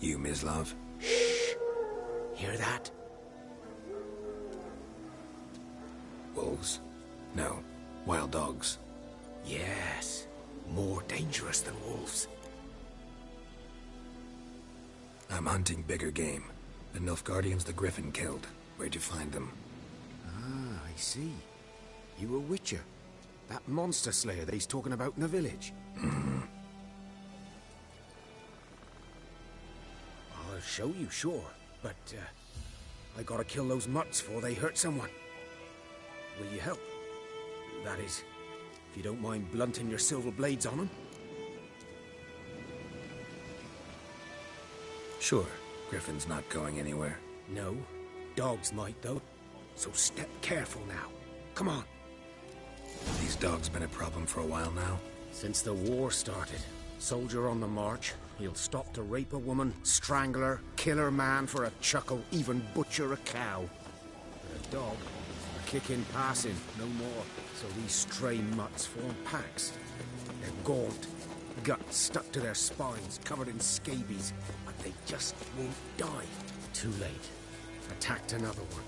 You, Mislav? Hear that? Wolves? No. Wild dogs. Yes. More dangerous than wolves. I'm hunting bigger game. The Nilfgaardians the Griffin killed. Where'd you find them? Ah, I see. You a witcher. That monster slayer that he's talking about in the village. Mm-hmm. I'll show you, sure. But, I gotta kill those mutts before they hurt someone. Will you help? That is, if you don't mind blunting your silver blades on them. Sure, Griffin's not going anywhere. No, dogs might though. So step careful now. Come on. These dogs been a problem for a while now? Since the war started. Soldier on the march, he'll stop to rape a woman, strangle her, kill her man for a chuckle, even butcher a cow. But a dog, a kick in passing, no more. So these stray mutts form packs. They're gaunt, guts stuck to their spines, covered in scabies, but they just won't die. Too late. Attacked another one.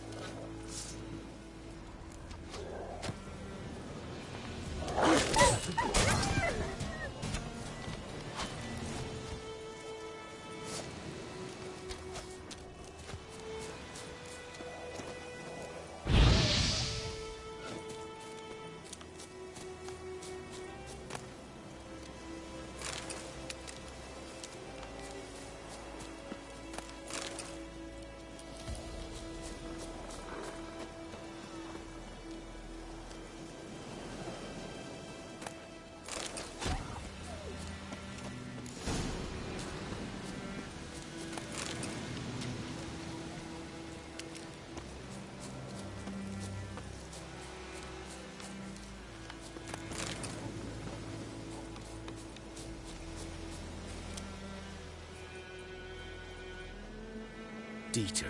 Dieter.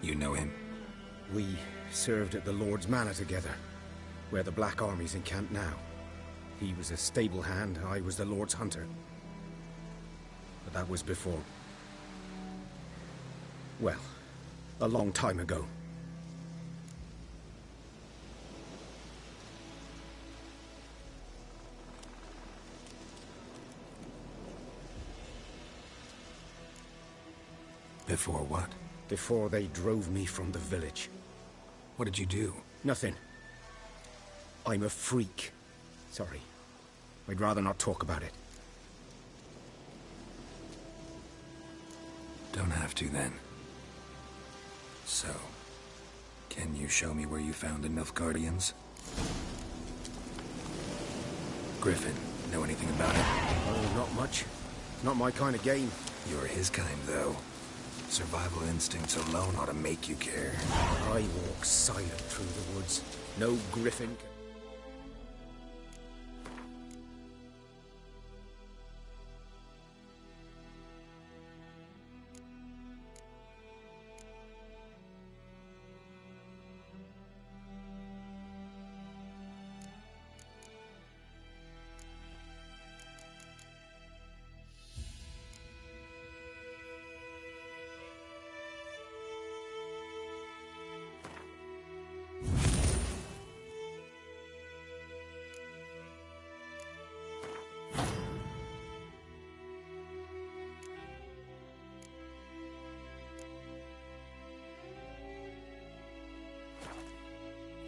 You know him? We served at the Lord's Manor together, where the Black Army's encamped now. He was a stable hand, I was the Lord's hunter. But that was before. Well, a long time ago. Before what? Before they drove me from the village. What did you do? Nothing. I'm a freak. Sorry. I'd rather not talk about it. Don't have to, then. So, can you show me where you found the Nilfgaardians? Griffin, know anything about it? Oh, not much. Not my kind of game. You're his kind, though. Survival instincts alone ought to make you care. I walk silent through the woods. No griffin can...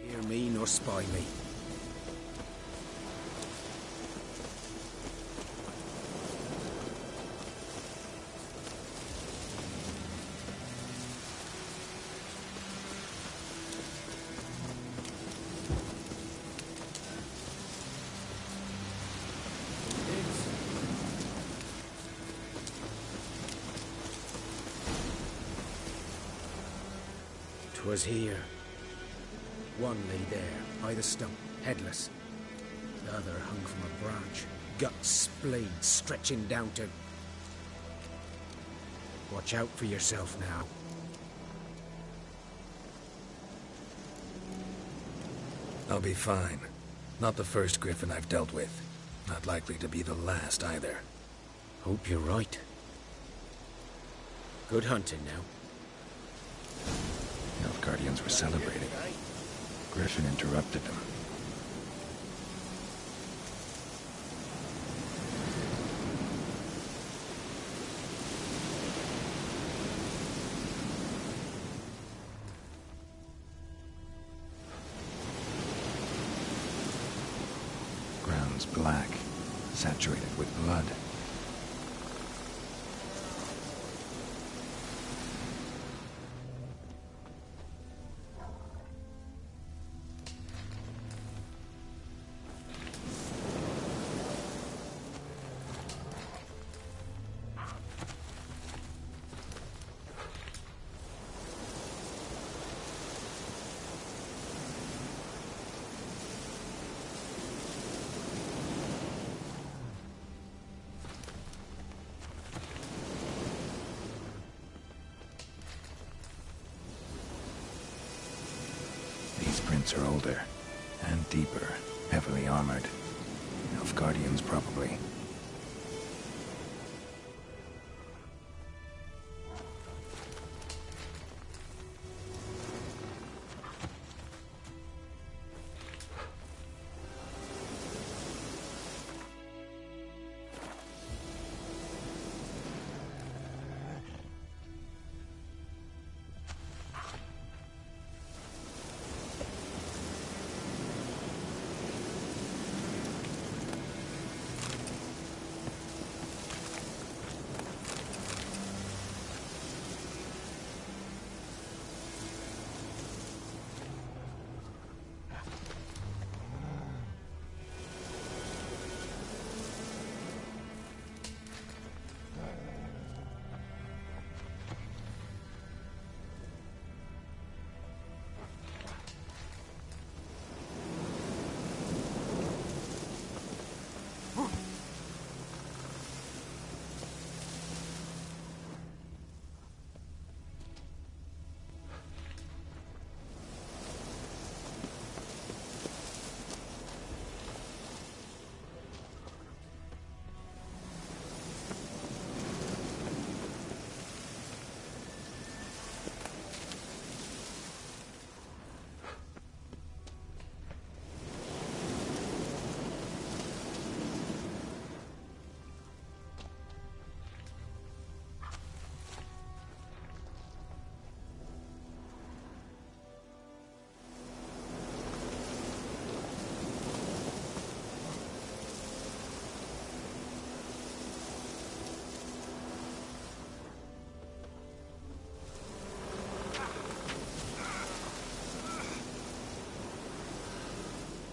Hear me nor spy me. 'Twas here. One lay there, by the stump, headless. The other hung from a branch, guts splayed, stretching down to... Watch out for yourself now. I'll be fine. Not the first griffin I've dealt with. Not likely to be the last, either. Hope you're right. Good hunting now. Nilfgaardians were celebrating. Griffin interrupted them. Ground's black, saturated with blood. Footprints are older, and deeper, heavily armored. Nilfgaardians, probably.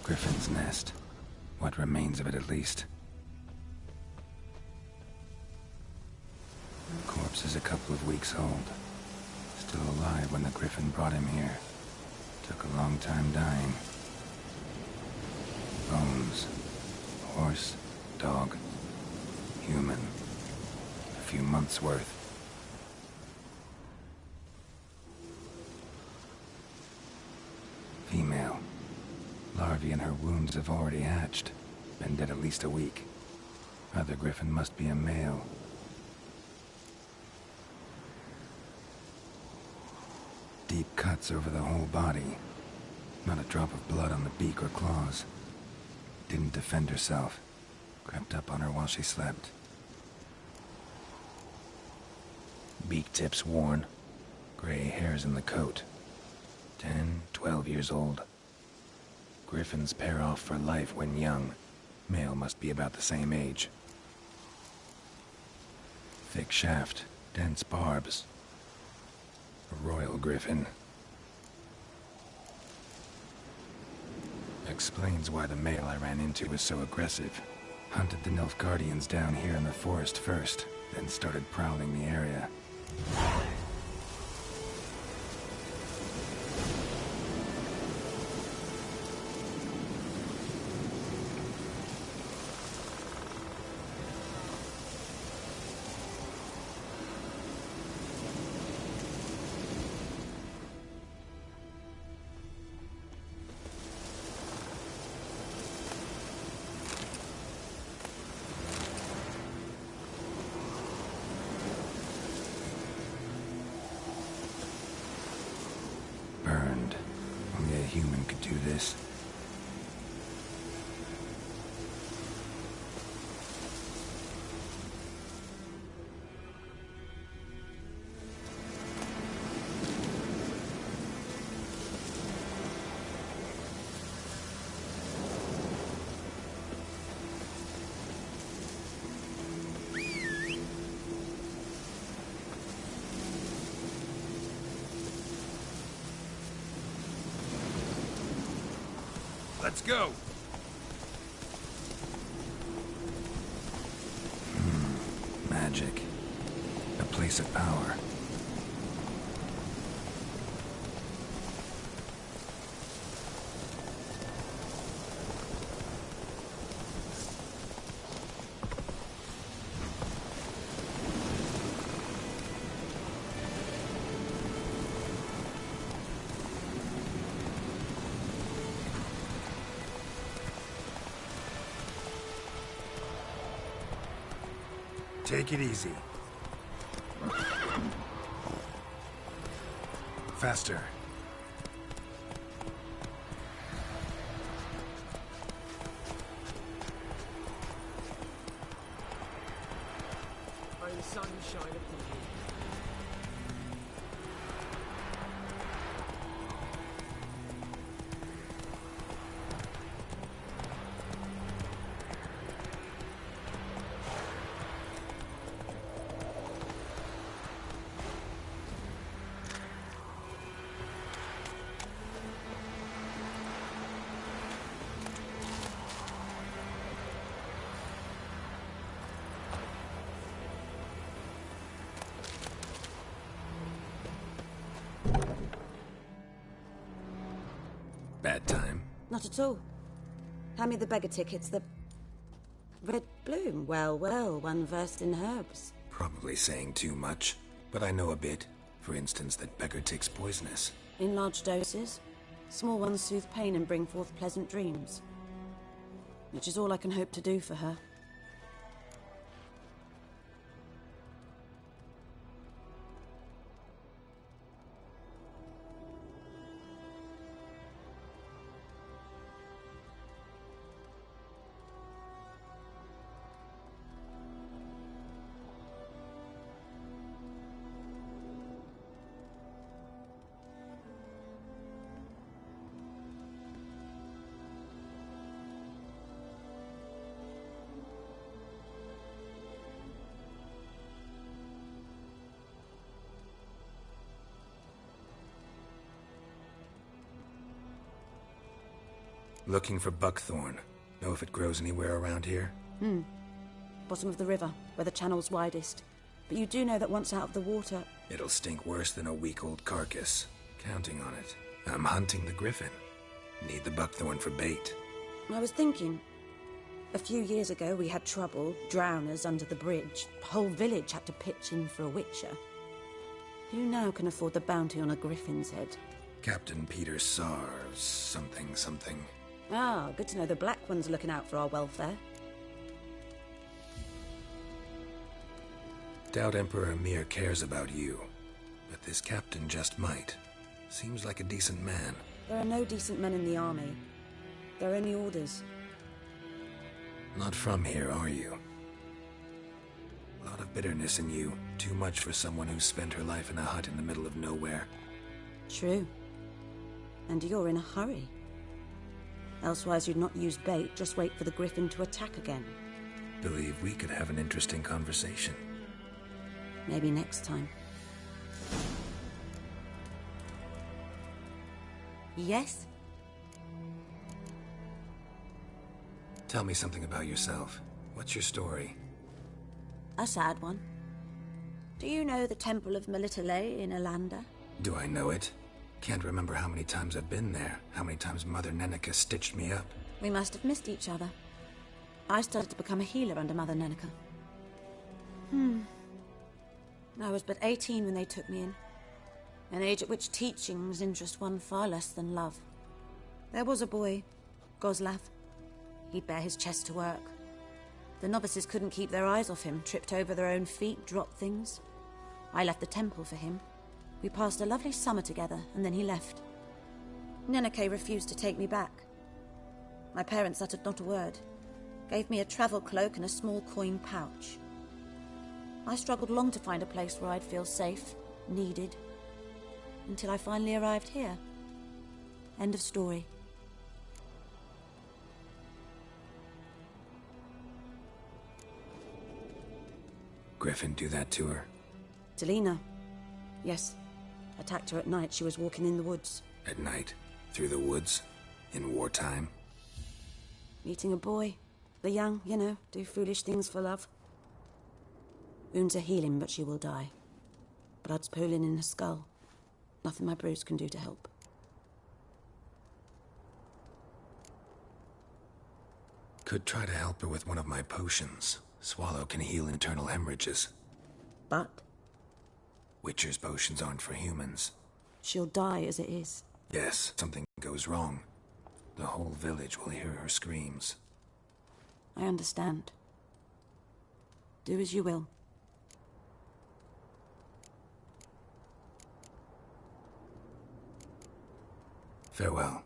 Griffin's nest. What remains of it, at least. Corpse is a couple of weeks old. Still alive when the Griffin brought him here. Took a long time dying. Bones. Horse, dog, human. A few months' worth. Female. Larvae in her wounds have already hatched. Been dead at least a week. Other Griffin must be a male. Deep cuts over the whole body. Not a drop of blood on the beak or claws. Didn't defend herself. Crept up on her while she slept. Beak tips worn. Gray hairs in the coat. 10, 12 years old. Griffins pair off for life when young. Male must be about the same age. Thick shaft, dense barbs. A royal griffin. Explains why the male I ran into was so aggressive. Hunted the Nilfgaardians down here in the forest first, then started prowling the area. Burned. Only a human could do this. Let's go! Magic. A place of power. Take it easy. Faster. May the sun shine upon you. Bad time? Not at all. Hand me the beggar tickets, the... Red bloom. Well, well, one versed in herbs. Probably saying too much, but I know a bit. For instance, that beggar tick's poisonous. In large doses. Small ones soothe pain and bring forth pleasant dreams. Which is all I can hope to do for her. Looking for buckthorn. Know if it grows anywhere around here? Bottom of the river, where the channel's widest. But you do know that once out of the water... It'll stink worse than a week-old carcass. Counting on it. I'm hunting the griffin. Need the buckthorn for bait. I was thinking... A few years ago we had trouble, drowners under the bridge. The whole village had to pitch in for a witcher. Who now can afford the bounty on a griffin's head? Captain Peter Sars, something. Ah, good to know the Black One's looking out for our welfare. Doubt Emperor Emir cares about you, but this captain just might. Seems like a decent man. There are no decent men in the army. They're only orders. Not from here, are you? A lot of bitterness in you. Too much for someone who's spent her life in a hut in the middle of nowhere. True. And you're in a hurry. Elsewise you'd not use bait, just wait for the griffin to attack again. Believe we could have an interesting conversation. Maybe next time. Yes? Tell me something about yourself. What's your story? A sad one. Do you know the Temple of Melitele in Alanda? Do I know it? Can't remember how many times I've been there, how many times Mother Neneka stitched me up. We must have missed each other. I started to become a healer under Mother Neneka. I was but 18 when they took me in. An age at which teachings interest one far less than love. There was a boy, Goslav. He'd bare his chest to work. The novices couldn't keep their eyes off him, tripped over their own feet, dropped things. I left the temple for him. We passed a lovely summer together, and then he left. Neneke refused to take me back. My parents uttered not a word, gave me a travel cloak and a small coin pouch. I struggled long to find a place where I'd feel safe, needed, until I finally arrived here. End of story. Griffin do that to her? Delina. Yes. Attacked her at night. She was walking in the woods. At night? Through the woods? In wartime? Meeting a boy. The young, you know, do foolish things for love. Wounds are healing, but she will die. Blood's pooling in her skull. Nothing my brews can do to help. Could try to help her with one of my potions. Swallow can heal internal hemorrhages. But? Witcher's potions aren't for humans. She'll die as it is. Yes, something goes wrong. The whole village will hear her screams. I understand. Do as you will. Farewell.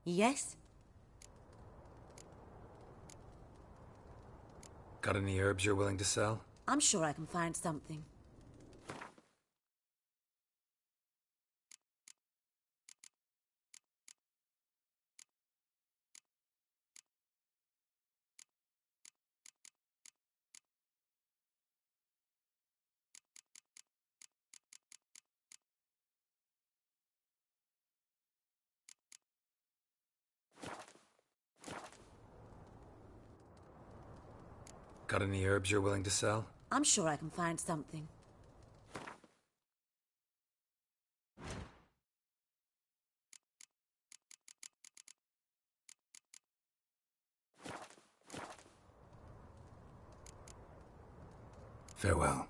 Yes? Got any herbs you're willing to sell? I'm sure I can find something. Got any herbs you're willing to sell? I'm sure I can find something. Farewell.